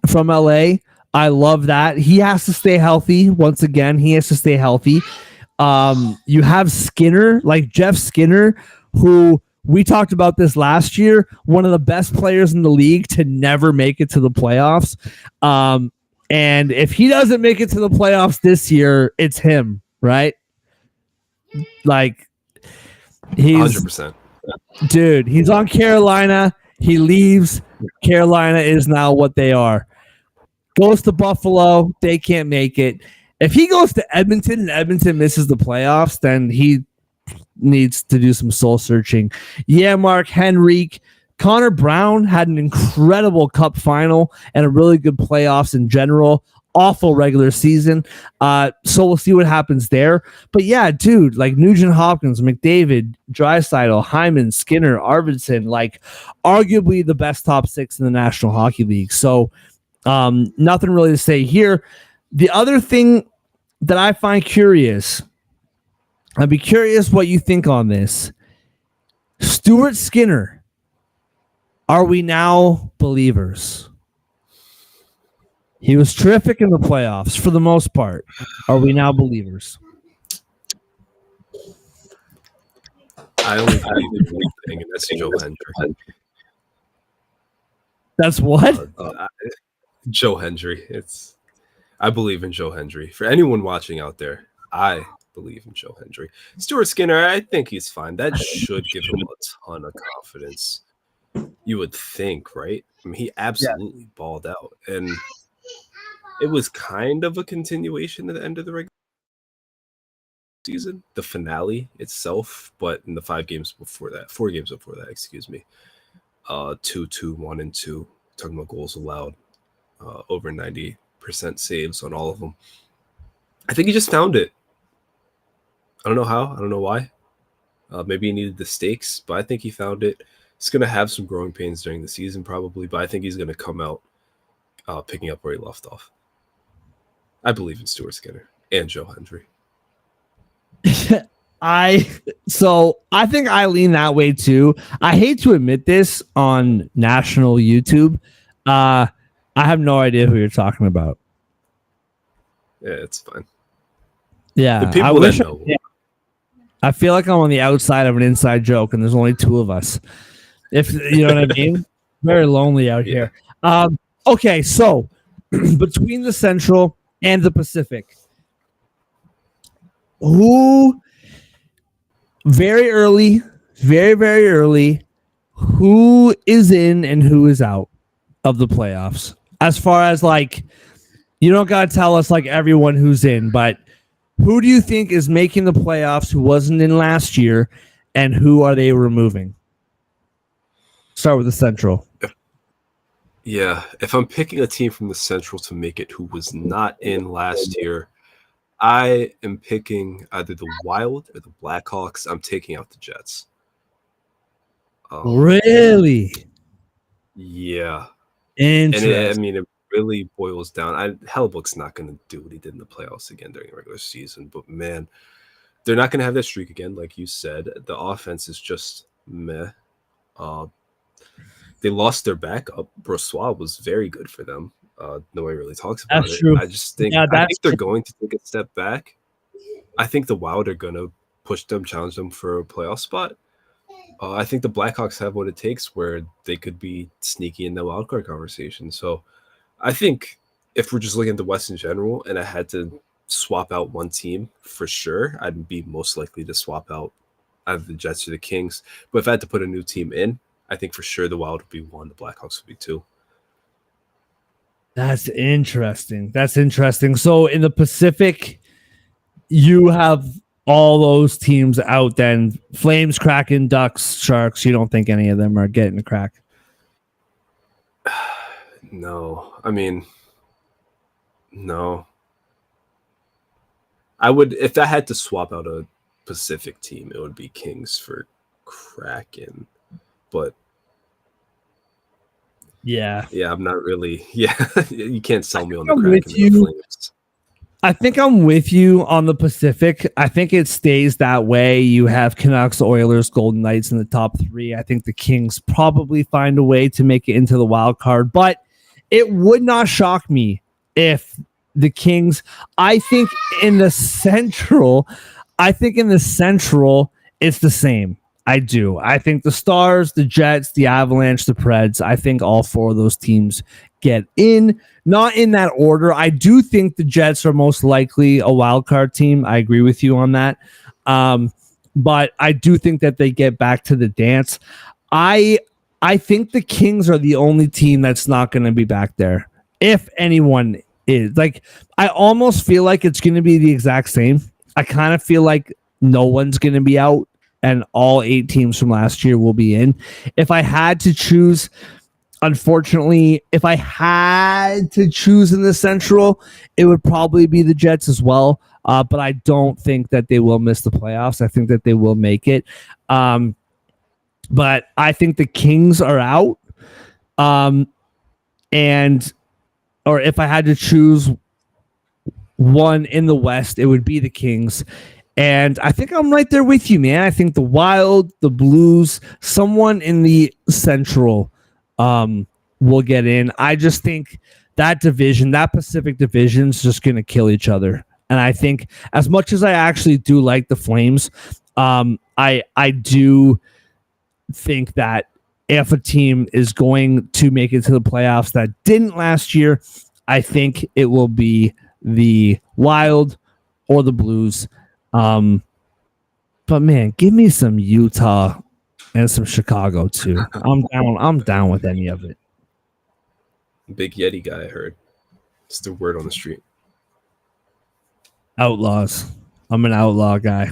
[SPEAKER 1] from LA. I love that. He has to stay healthy. Once again, he has to stay healthy. You have Skinner, like Jeff Skinner, who we talked about this last year, one of the best players in the league to never make it to the playoffs. And if he doesn't make it to the playoffs this year, it's him, right? Like, he's
[SPEAKER 3] 100%.
[SPEAKER 1] Dude, he's on Carolina. He leaves. Carolina is now what they are. Goes to Buffalo. They can't make it. If he goes to Edmonton and Edmonton misses the playoffs, then he needs to do some soul searching. Yeah, Mark, Henrique. Connor Brown had an incredible cup final and a really good playoffs in general. Awful regular season. So we'll see what happens there. But yeah, dude, like Nugent Hopkins, McDavid, Draisaitl, Hyman, Skinner, Arvidsson, like arguably the best top six in the National Hockey League. So nothing really to say here. The other thing that I find curious, I'd be curious what you think on this. Stuart Skinner, are we now believers? He was terrific in the playoffs for the most part. Are we now believers?
[SPEAKER 3] I only believe in one thing, and that's Joe Hendry.
[SPEAKER 1] That's what?
[SPEAKER 3] Joe Hendry. I believe in Joe Hendry. For anyone watching out there, I believe in Joe Hendry. Stuart Skinner, I think he's fine. That should give him a ton of confidence. You would think, right? I mean, he absolutely balled out. And it was kind of a continuation at the end of the regular season, the finale itself, but in the 4 games before that, 2-2, 1-2, talking about goals allowed, over 90% saves on all of them. I think he just found it. I don't know how. I don't know why. Maybe he needed the stakes, but I think he found it. He's going to have some growing pains during the season probably, but I think he's going to come out picking up where he left off. I believe in Stuart Skinner and Joe Hendry.
[SPEAKER 1] I think I lean that way too. I hate to admit this on national YouTube. I have no idea who you're talking about.
[SPEAKER 3] Yeah, it's fine.
[SPEAKER 1] Yeah,
[SPEAKER 3] the people that know.
[SPEAKER 1] I feel like I'm on the outside of an inside joke, and there's only two of us. If you know what I mean. Very lonely out here. Okay, so between the Central and the Pacific, who very early, very early, who is in and who is out of the playoffs? As far as like, you don't gotta tell us like everyone who's in, but who do you think is making the playoffs who wasn't in last year, and who are they removing? Start with the Central.
[SPEAKER 3] Yeah, if I'm picking a team from the Central to make it who was not in last year, I am picking either the Wild or the Blackhawks. I'm taking out the Jets.
[SPEAKER 1] Really?
[SPEAKER 3] Yeah.
[SPEAKER 1] Interesting.
[SPEAKER 3] And I mean, really boils down, Hellebuyck's not going to do what he did in the playoffs again during the regular season. But man, they're not going to have that streak again, like you said. The offense is just meh. Uh, they lost their backup. Brossois was very good for them. Nobody really talks about
[SPEAKER 1] That's
[SPEAKER 3] it.
[SPEAKER 1] true.
[SPEAKER 3] I just think
[SPEAKER 1] Yeah,
[SPEAKER 3] I
[SPEAKER 1] that's
[SPEAKER 3] think they're going to take a step back. I think the Wild are going to push them, challenge them for a playoff spot. I think the Blackhawks have what it takes where they could be sneaky in the wild card conversation. So I think if we're just looking at the West in general, and I had to swap out one team for sure, I'd be most likely to swap out either the Jets or the Kings. But if I had to put a new team in, I think for sure the Wild would be one, the Blackhawks would be two.
[SPEAKER 1] That's interesting. That's interesting. So in the Pacific, you have all those teams out then. Flames, Kraken, Ducks, Sharks. You don't think any of them are getting a crack?
[SPEAKER 3] No. I mean, no. I would, if I had to swap out a Pacific team, it would be Kings for Kraken. But
[SPEAKER 1] Yeah.
[SPEAKER 3] yeah, I'm not really. Yeah, you can't sell me on the
[SPEAKER 1] I'm
[SPEAKER 3] Kraken
[SPEAKER 1] with
[SPEAKER 3] and
[SPEAKER 1] you.
[SPEAKER 3] the Flames.
[SPEAKER 1] I think I'm with you on the Pacific. I think it stays that way. You have Canucks, Oilers, Golden Knights in the top three. I think the Kings probably find a way to make it into the wild card, but it would not shock me if the Kings, I think in the Central, it's the same. I do. I think the Stars, the Jets, the Avalanche, the Preds, I think all four of those teams get in. Not in that order. I do think the Jets are most likely a wild card team. I agree with you on that. But I do think that they get back to the dance. I think the Kings are the only team that's not going to be back there. If anyone is. Like, I almost feel like it's going to be the exact same. I kind of feel like no one's going to be out and all 8 teams from last year will be in. If I had to choose, unfortunately, if I had to choose in the Central, it would probably be the Jets as well. But I don't think that they will miss the playoffs. I think that they will make it. But I think the Kings are out. Or if I had to choose one in the West, it would be the Kings. And I think I'm right there with you, man. I think the Wild, the Blues, someone in the Central will get in. I just think that division, that Pacific division is just going to kill each other. And I think as much as I actually do like the Flames, I do think that if a team is going to make it to the playoffs that didn't last year, I think it will be the Wild or the Blues. But man, give me some Utah and some Chicago too. I'm down with any of it.
[SPEAKER 3] Big Yeti guy, I heard. It's the word on the street.
[SPEAKER 1] Outlaws. I'm an outlaw guy.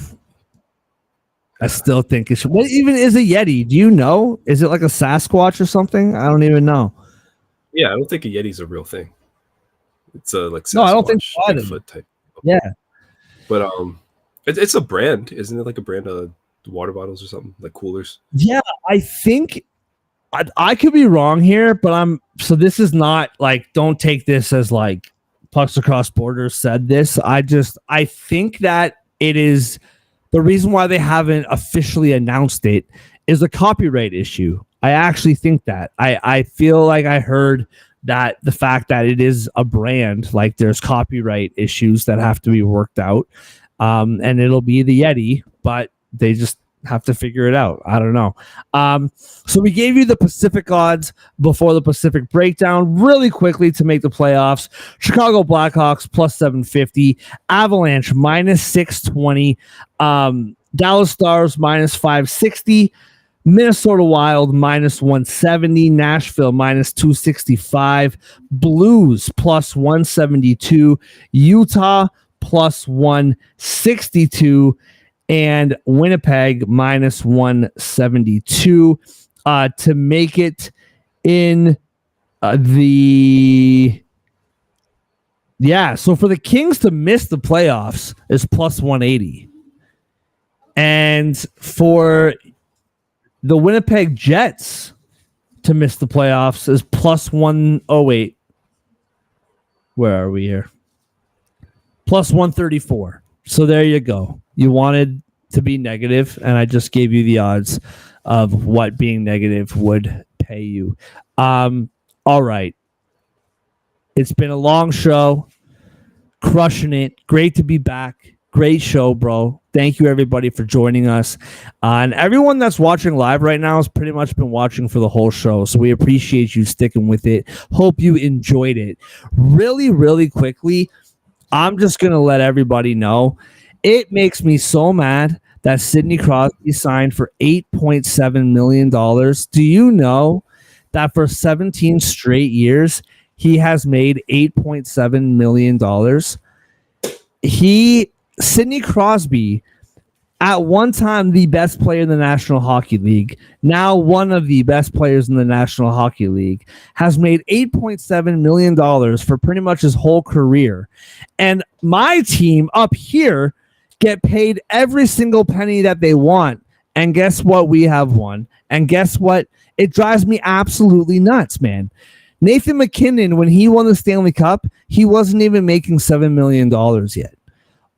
[SPEAKER 1] I still think it should. What even is a Yeti? Do you know? Is it like a Sasquatch or something? I don't even know.
[SPEAKER 3] Yeah, I don't think a Yeti's a real thing. It's a like Sasquatch,
[SPEAKER 1] no, I don't think so either.
[SPEAKER 3] Bigfoot type.
[SPEAKER 1] Yeah,
[SPEAKER 3] but it's a brand, isn't it? Like a brand of water bottles or something, like coolers.
[SPEAKER 1] Yeah, I think I could be wrong here, but so this is not like, don't take this as like Pucks Across Borders said this. I think that it is the reason why they haven't officially announced it is a copyright issue. I actually think that. I feel like I heard that the fact that it is a brand, like there's copyright issues that have to be worked out. And it'll be the Yeti, but they just have to figure it out. I don't know. So we gave you the Pacific odds before the Pacific breakdown really quickly to make the playoffs. Chicago Blackhawks plus 750, Avalanche minus 620, Dallas Stars minus 560, Minnesota Wild minus 170, Nashville minus 265, Blues plus 172, Utah plus 162, and Winnipeg minus 172 to make it in so for the Kings to miss the playoffs is plus 180, and for the Winnipeg Jets to miss the playoffs is plus 108. Where are we here? Plus 134. So there you go. You wanted to be negative, and I just gave you the odds of what being negative would pay you. All right. It's been a long show. Crushing it. Great to be back. Great show, bro. Thank you, everybody, for joining us. And everyone that's watching live right now has pretty much been watching for the whole show. So we appreciate you sticking with it. Hope you enjoyed it. Really, really quickly, I'm just going to let everybody know it makes me so mad that Sidney Crosby signed for $8.7 million. Do you know that for 17 straight years, he has made $8.7 million? Sidney Crosby, at one time the best player in the National Hockey League, now one of the best players in the National Hockey League, has made $8.7 million for pretty much his whole career. And my team up here get paid every single penny that they want. And guess what? We have one. And guess what? It drives me absolutely nuts, man. Nathan McKinnon, when he won the Stanley Cup, he wasn't even making $7 million yet.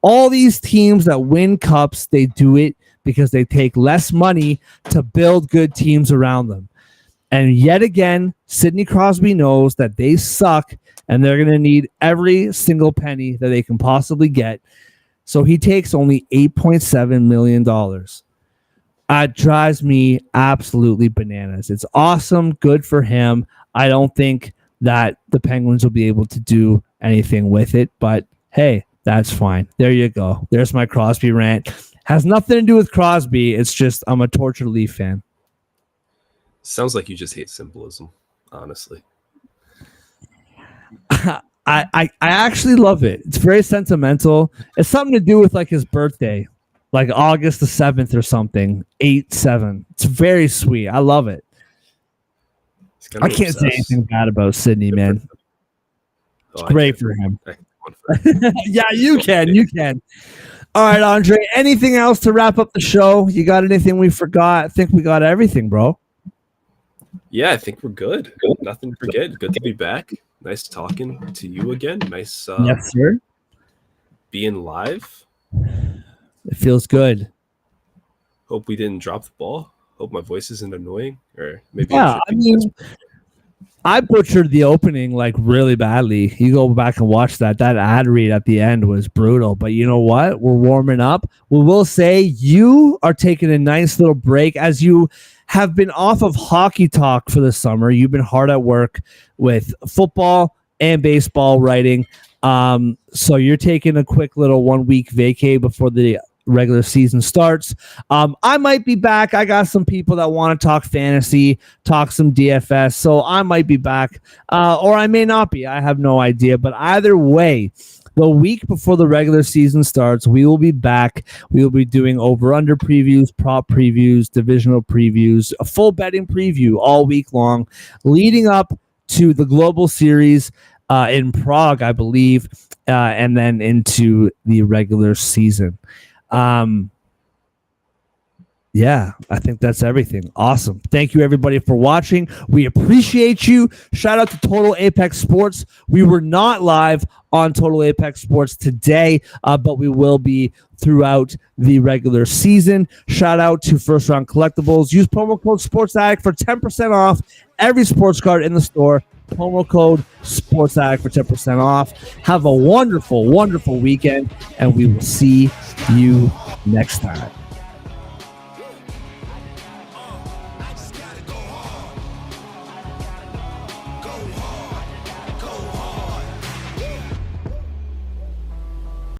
[SPEAKER 1] All these teams that win cups, they do it because they take less money to build good teams around them. And yet again, Sidney Crosby knows that they suck and they're going to need every single penny that they can possibly get. So he takes only $8.7 million. It drives me absolutely bananas. It's awesome. Good for him. I don't think that the Penguins will be able to do anything with it, but hey, that's fine. There you go. There's my Crosby rant. Has nothing to do with Crosby. It's just I'm a tortured Leaf fan.
[SPEAKER 3] Sounds like you just hate symbolism, honestly.
[SPEAKER 1] I actually love it. It's very sentimental. It's something to do with like his birthday, like August the 7th or something. 8/7. It's very sweet. I love it. I can't say anything bad about Sidney, man. It's great for him. Yeah, you can. You can. All right, Andre, anything else to wrap up the show? You got anything we forgot? I think we got everything, bro.
[SPEAKER 3] Yeah, I think we're good. Nothing to forget. Good to be back. Nice talking to you again. Nice
[SPEAKER 1] yes, sir.
[SPEAKER 3] Being live.
[SPEAKER 1] It feels good.
[SPEAKER 3] Hope we didn't drop the ball. Hope my voice isn't annoying. Or maybe
[SPEAKER 1] yeah, I butchered the opening like really badly. You go back and watch that. That ad read at the end was brutal. But you know what? We're warming up. We will say you are taking a nice little break as you have been off of hockey talk for the summer. You've been hard at work with football and baseball writing. So you're taking a quick little 1 week vacay before the regular season starts. I might be back. I got some people that want to talk fantasy, talk some DFS. So I might be back, or I may not be. I have no idea. But either way, the week before the regular season starts, we will be back. We will be doing over-under previews, prop previews, divisional previews, a full betting preview all week long, leading up to the Global Series in Prague, I believe, and then into the regular season. Yeah, I think that's everything. Awesome. Thank you, everybody, for watching. We appreciate you. Shout out to Total Apex Sports. We were not live on Total Apex Sports today, but we will be throughout the regular season. Shout out to First Round Collectibles. Use promo code SportsAddict for 10% off every sports card in the store. Promo code SportsAddict for 10% off. Have a wonderful, wonderful weekend, and we will see you next time.